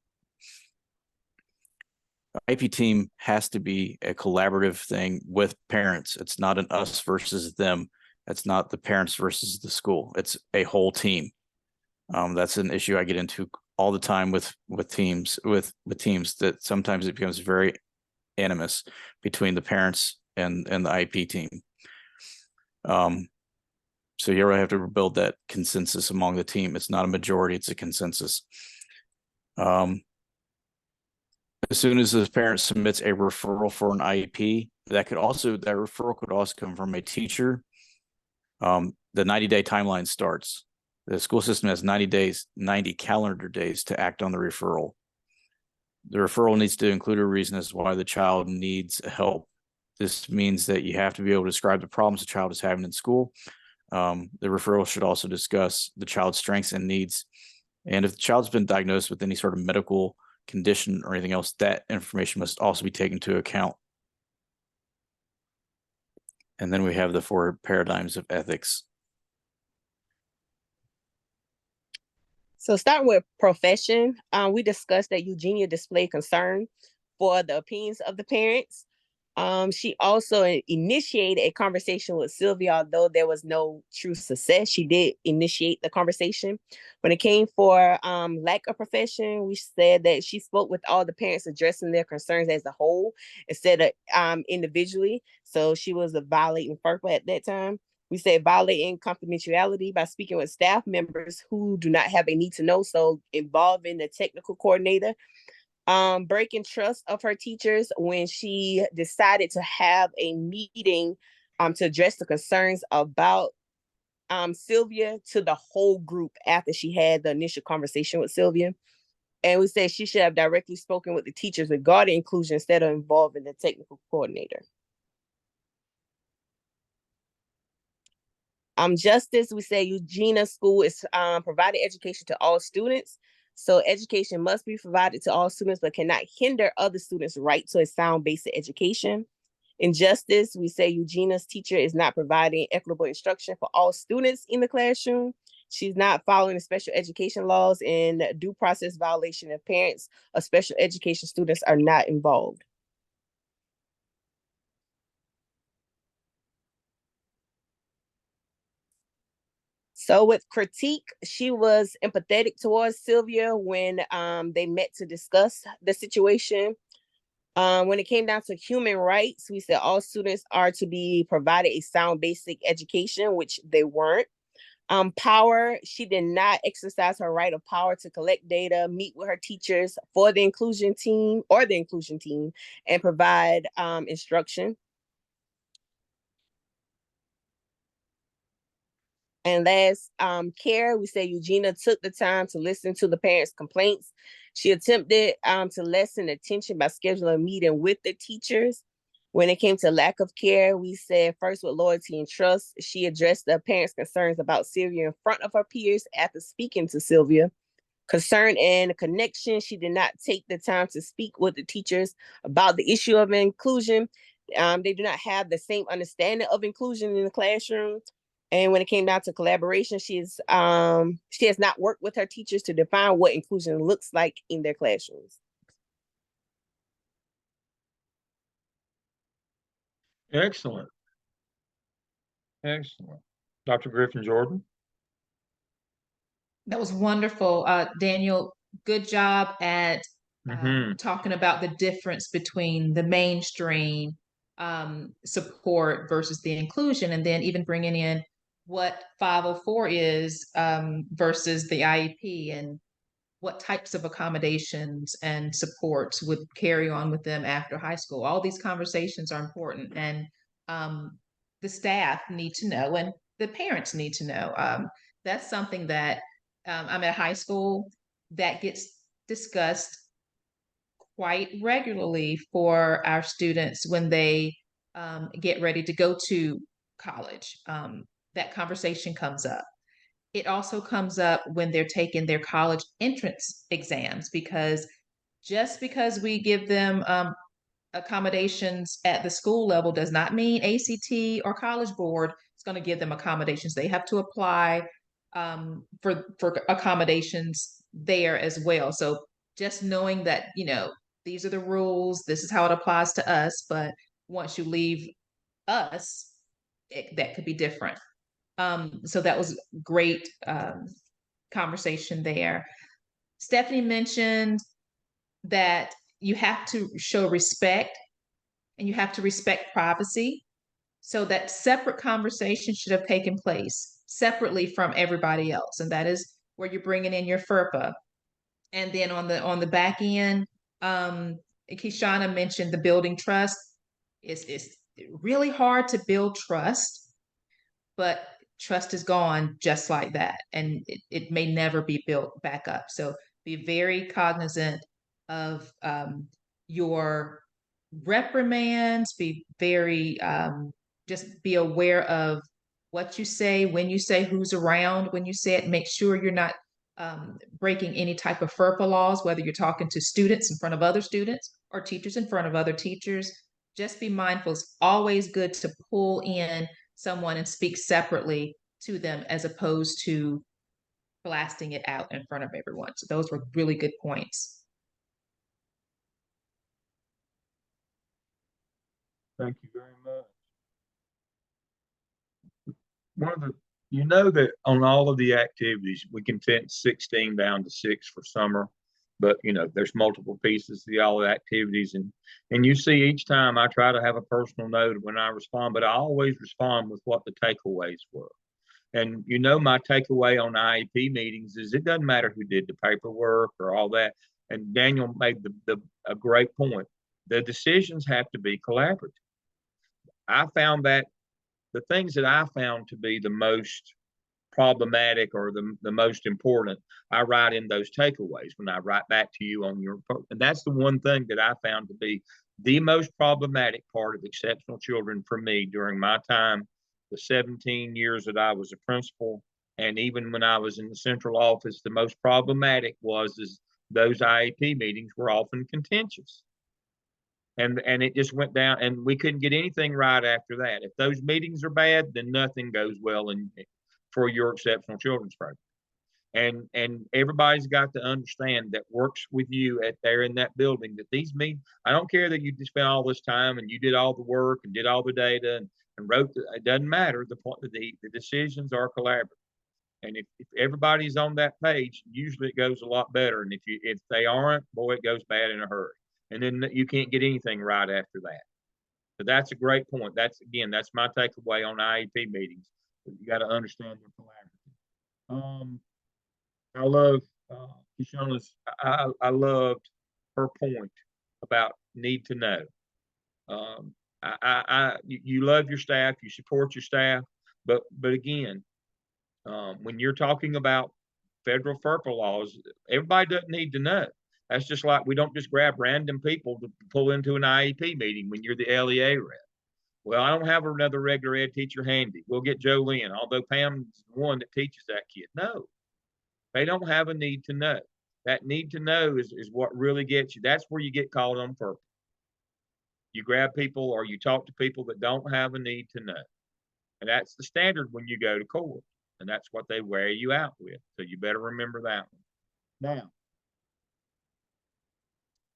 The IEP team has to be a collaborative thing with parents. It's not an us versus them. It's not the parents versus the school. It's a whole team. That's an issue I get into all the time with teams that sometimes it becomes very animous between the parents and the IEP team. So you really have to build that consensus among the team. It's not a majority, it's a consensus. As soon as the parent submits a referral for an IEP, that referral could also come from a teacher. The 90-day timeline starts. The school system has 90 calendar days to act on the referral. The referral needs to include a reason as to why the child needs help. This means that you have to be able to describe the problems the child is having in school. The referral should also discuss the child's strengths and needs. And if the child's been diagnosed with any sort of medical condition or anything else, that information must also be taken into account. And then we have the 4 paradigms of ethics. So starting with profession, we discussed that Eugenia displayed concern for the opinions of the parents. She also initiated a conversation with Sylvia, although there was no true success. She did initiate the conversation. When it came for lack of profession, we said that she spoke with all the parents, addressing their concerns as a whole instead of individually. So she was violating FERPA at that time. We said violating confidentiality by speaking with staff members who do not have a need to know, so involving the technical coordinator. Breaking trust of her teachers when she decided to have a meeting to address the concerns about Sylvia to the whole group after she had the initial conversation with Sylvia. And we said she should have directly spoken with the teachers regarding inclusion instead of involving the technical coordinator. Justice, we say Eugenia School is providing education to all students. So education must be provided to all students, but cannot hinder other students' right to a sound basic education. In justice, we say Eugenia's teacher is not providing equitable instruction for all students in the classroom. She's not following the special education laws, and due process violation of parents of special education students are not involved. So with critique, she was empathetic towards Sylvia when they met to discuss the situation. When it came down to human rights, we said all students are to be provided a sound basic education, which they weren't. Power, she did not exercise her right of power to collect data, meet with her teachers for the inclusion team and provide instruction. And last, care, we say Eugenia took the time to listen to the parents' complaints. She attempted to lessen the tension by scheduling a meeting with the teachers. When it came to lack of care, we said first with loyalty and trust, she addressed the parents' concerns about Sylvia in front of her peers after speaking to Sylvia. concern and connection. She did not take the time to speak with the teachers about the issue of inclusion. They do not have the same understanding of inclusion in the classroom. And when it came down to collaboration, she has not worked with her teachers to define what inclusion looks like in their classrooms. Excellent. Excellent. Dr. Griffin Jordan. That was wonderful. Daniel, good job at talking about the difference between the mainstream support versus the inclusion, and then even bringing in what 504 is versus the IEP, and what types of accommodations and supports would carry on with them after high school. All these conversations are important, and the staff need to know, and the parents need to know. That's something that I'm at high school that gets discussed quite regularly for our students when they get ready to go to college. That conversation comes up. It also comes up when they're taking their college entrance exams, because just because we give them accommodations at the school level does not mean ACT or College Board is going to give them accommodations. They have to apply for accommodations there as well. So just knowing that, you know, these are the rules, this is how it applies to us, but once you leave us, that could be different. So that was great conversation there. Stephanie mentioned that you have to show respect and you have to respect privacy. So that separate conversation should have taken place separately from everybody else. And that is where you're bringing in your FERPA. And then on the back end, Kishana mentioned the building trust. It's really hard to build trust, but trust is gone just like that. And it may never be built back up. So be very cognizant of your reprimands, be very, just be aware of what you say, when you say, who's around when you say it. Make sure you're not breaking any type of FERPA laws, whether you're talking to students in front of other students or teachers in front of other teachers. Just be mindful. It's always good to pull in someone and speak separately to them as opposed to blasting it out in front of everyone. So those were really good points. Thank you very much. One of the, you know that on all of the activities, we can fit 16 down to 6 for summer, but you know, there's multiple pieces to all the activities, and you see each time I try to have a personal note when I respond, but I always respond with what the takeaways were. And you know, my takeaway on IEP meetings is it doesn't matter who did the paperwork or all that. And Daniel made a great point. The decisions have to be collaborative. I found that the things that I found to be the most problematic or the most important, I write in those takeaways when I write back to you on your, and that's the one thing that I found to be the most problematic part of exceptional children for me during my time, the 17 years that I was a principal, and even when I was in the central office, the most problematic is those IEP meetings were often contentious. And it just went down, and we couldn't get anything right after that. If those meetings are bad, then nothing goes well for your exceptional children's program. And everybody's got to understand that works with you there in that building, that these meetings, I don't care that you just spent all this time and you did all the work and did all the data and wrote it doesn't matter. The decisions are collaborative. And if everybody's on that page, usually it goes a lot better. And if they aren't, boy, it goes bad in a hurry. And then you can't get anything right after that. So that's a great point. That's my takeaway on IEP meetings. You got to understand they're collaborative. I love Kishana's. I loved her point about need to know. You love your staff, you support your staff, but again, when you're talking about federal FERPA laws, everybody doesn't need to know. That's just like we don't just grab random people to pull into an IEP meeting when you're the LEA rep. Well, I don't have another regular ed teacher handy. We'll get Jolene, although Pam's the one that teaches that kid. No, they don't have a need to know. That need to know is what really gets you. That's where you get caught on purpose. You grab people or you talk to people that don't have a need to know. And that's the standard when you go to court. And that's what they wear you out with. So you better remember that one. Now,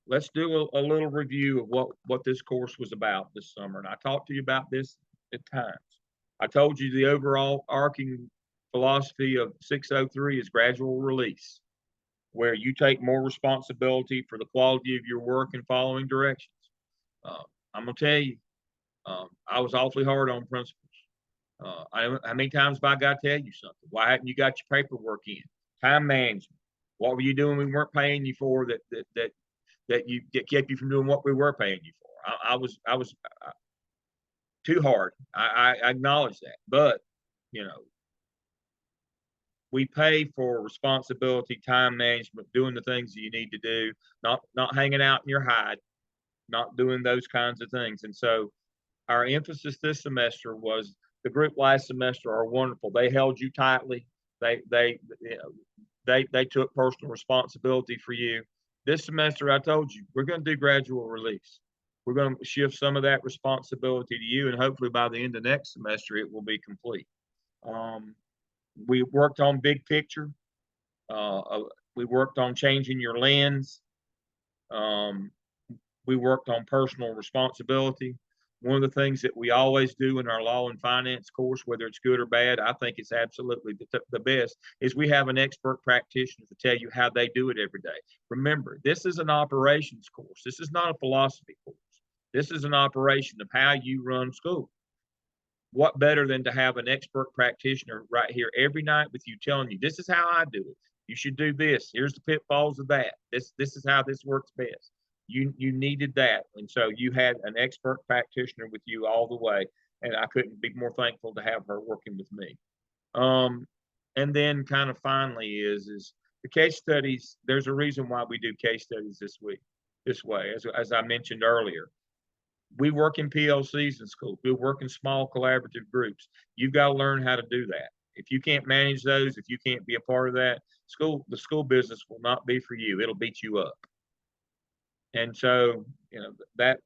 let's do a little review of what this course was about this summer. And I talked to you about this at times. I told you the overall arcing philosophy of 603 is gradual release, where you take more responsibility for the quality of your work and following directions. I'm going to tell you, I was awfully hard on principals. How many times have I got to tell you something? Why hadn't you got your paperwork in? Time management. What were you doing we weren't paying you for that kept you from doing what we were paying you for? I was too hard. I acknowledge that. But, you know, we pay for responsibility, time management, doing the things that you need to do, not hanging out in your hide, not doing those kinds of things. And so our emphasis this semester was the group last semester are wonderful. They held you tightly. They took personal responsibility for you. This semester, I told you, we're going to do gradual release. We're going to shift some of that responsibility to you, and hopefully by the end of next semester, it will be complete. We worked on big picture. We worked on changing your lens. We worked on personal responsibility. One of the things that we always do in our law and finance course, whether it's good or bad, I think it's absolutely the best, is we have an expert practitioner to tell you how they do it every day. Remember, this is an operations course. This is not a philosophy course. This is an operation of how you run school. What better than to have an expert practitioner right here every night with you telling you, this is how I do it. You should do this. Here's the pitfalls of that. This is how this works best. You needed that. And so you had an expert practitioner with you all the way. And I couldn't be more thankful to have her working with me. And then kind of finally is the case studies. There's a reason why we do case studies this way, as I mentioned earlier. We work in PLCs in school. We work in small collaborative groups. You've got to learn how to do that. If you can't manage those, if you can't be a part of that, the school business will not be for you. It'll beat you up. And so, you know,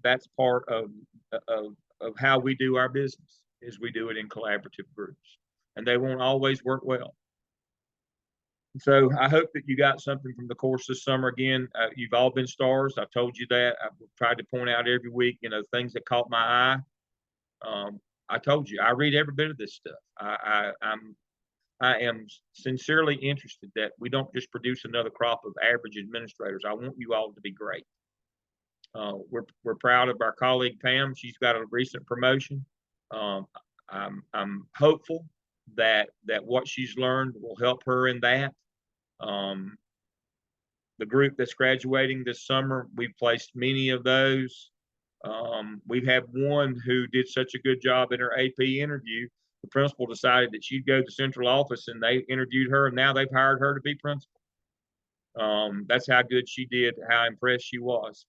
that's part of how we do our business, is we do it in collaborative groups, and they won't always work well. So I hope that you got something from the course this summer. Again, you've all been stars. I told you that. I've tried to point out every week, you know, things that caught my eye. I told you, I read every bit of this stuff. I am sincerely interested that we don't just produce another crop of average administrators. I want you all to be great. We're proud of our colleague Pam. She's got a recent promotion. I'm hopeful that what she's learned will help her in that. The group that's graduating this summer, we've placed many of those. We've had one who did such a good job in her AP interview. The principal decided that she'd go to central office, and they interviewed her, and now they've hired her to be principal. That's how good she did, how impressed she was.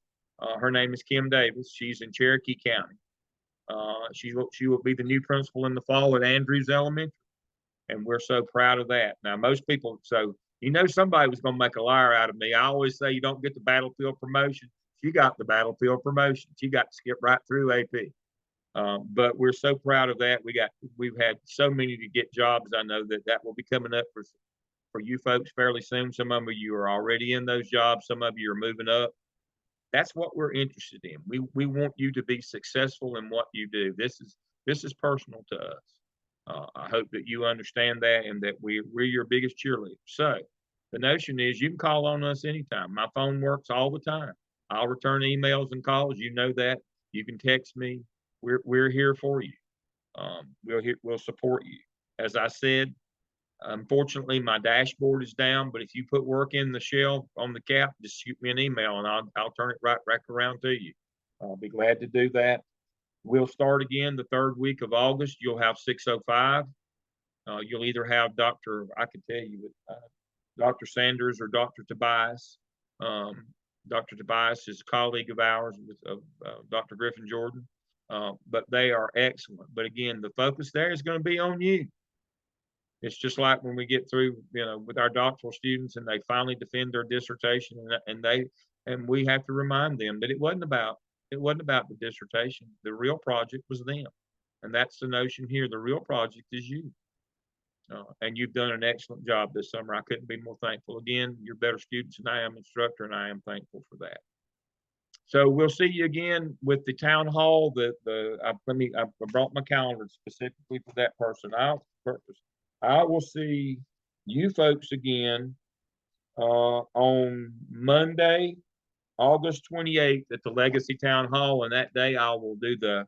Her name is Kim Davis. She's in Cherokee County. She will be the new principal in the fall at Andrews Elementary, and we're so proud of that. Now, most people, so you know, somebody was going to make a liar out of me. I always say you don't get the battlefield promotion. She got the battlefield promotion. She got to skip right through AP. But we're so proud of that. We've had so many to get jobs. I know that will be coming up for you folks fairly soon. Some of you are already in those jobs. Some of you are moving up. That's what we're interested in. We want you to be successful in what you do. This is personal to us. I hope that you understand that, and that we're your biggest cheerleader. So the notion is you can call on us anytime. My phone works all the time. I'll return emails and calls. You know that. You can text me. We're here for you. We'll support you. As I said, unfortunately, my dashboard is down, but if you put work in the shell on the cap, just shoot me an email and I'll turn it right back around to you. I'll be glad to do that. We'll start again the third week of August. You'll have 605. You'll either have Dr. Sanders or Dr. Tobias. Dr. Tobias is a colleague of ours of Dr. Griffin Jordan, but they are excellent. But again, the focus there is going to be on you. It's just like when we get through, with our doctoral students and they finally defend their dissertation, and we have to remind them that it wasn't about the dissertation. The real project was them. And that's the notion here. The real project is you. And you've done an excellent job this summer. I couldn't be more thankful. Again, you're better students than I am, instructor, and I am thankful for that. So we'll see you again with the town hall. I brought my calendar specifically for that purpose. I will see you folks again on Monday, August 28th at the Legacy Town Hall, and that day I will do the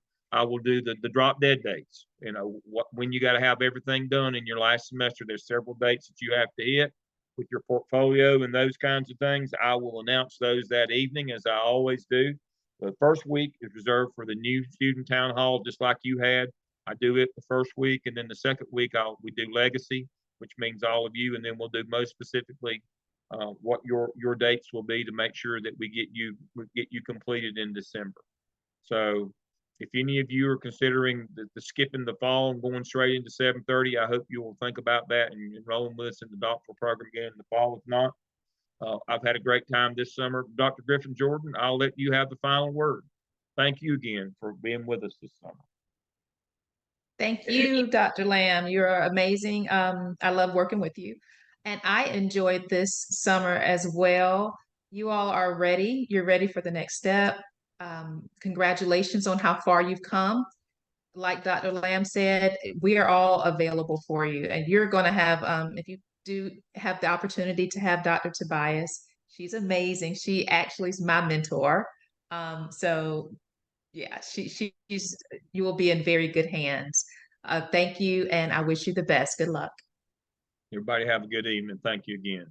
drop dead dates. When you got to have everything done in your last semester. There's several dates that you have to hit with your portfolio and those kinds of things. I will announce those that evening, as I always do. The first week is reserved for the new student town hall, just like you had. I do it the first week, and then the second week we do Legacy, which means all of you, and then we'll do most specifically what your dates will be to make sure that we get you completed in December. So if any of you are considering the skipping the fall and going straight into 7:30, I hope you will think about that and enrolling with us in the doctoral program again in the fall. If not, I've had a great time this summer. Dr. Griffin Jordan, I'll let you have the final word. Thank you again for being with us this summer. Thank you, Dr. Lamb. You're amazing. I love working with you. And I enjoyed this summer as well. You all are ready. You're ready for the next step. Congratulations on how far you've come. Like Dr. Lamb said, we are all available for you. And you're going to have, if you do have the opportunity to have Dr. Tobias, she's amazing. She actually is my mentor. So yeah, you will be in very good hands. Thank you, and I wish you the best. Good luck. Everybody have a good evening. Thank you again.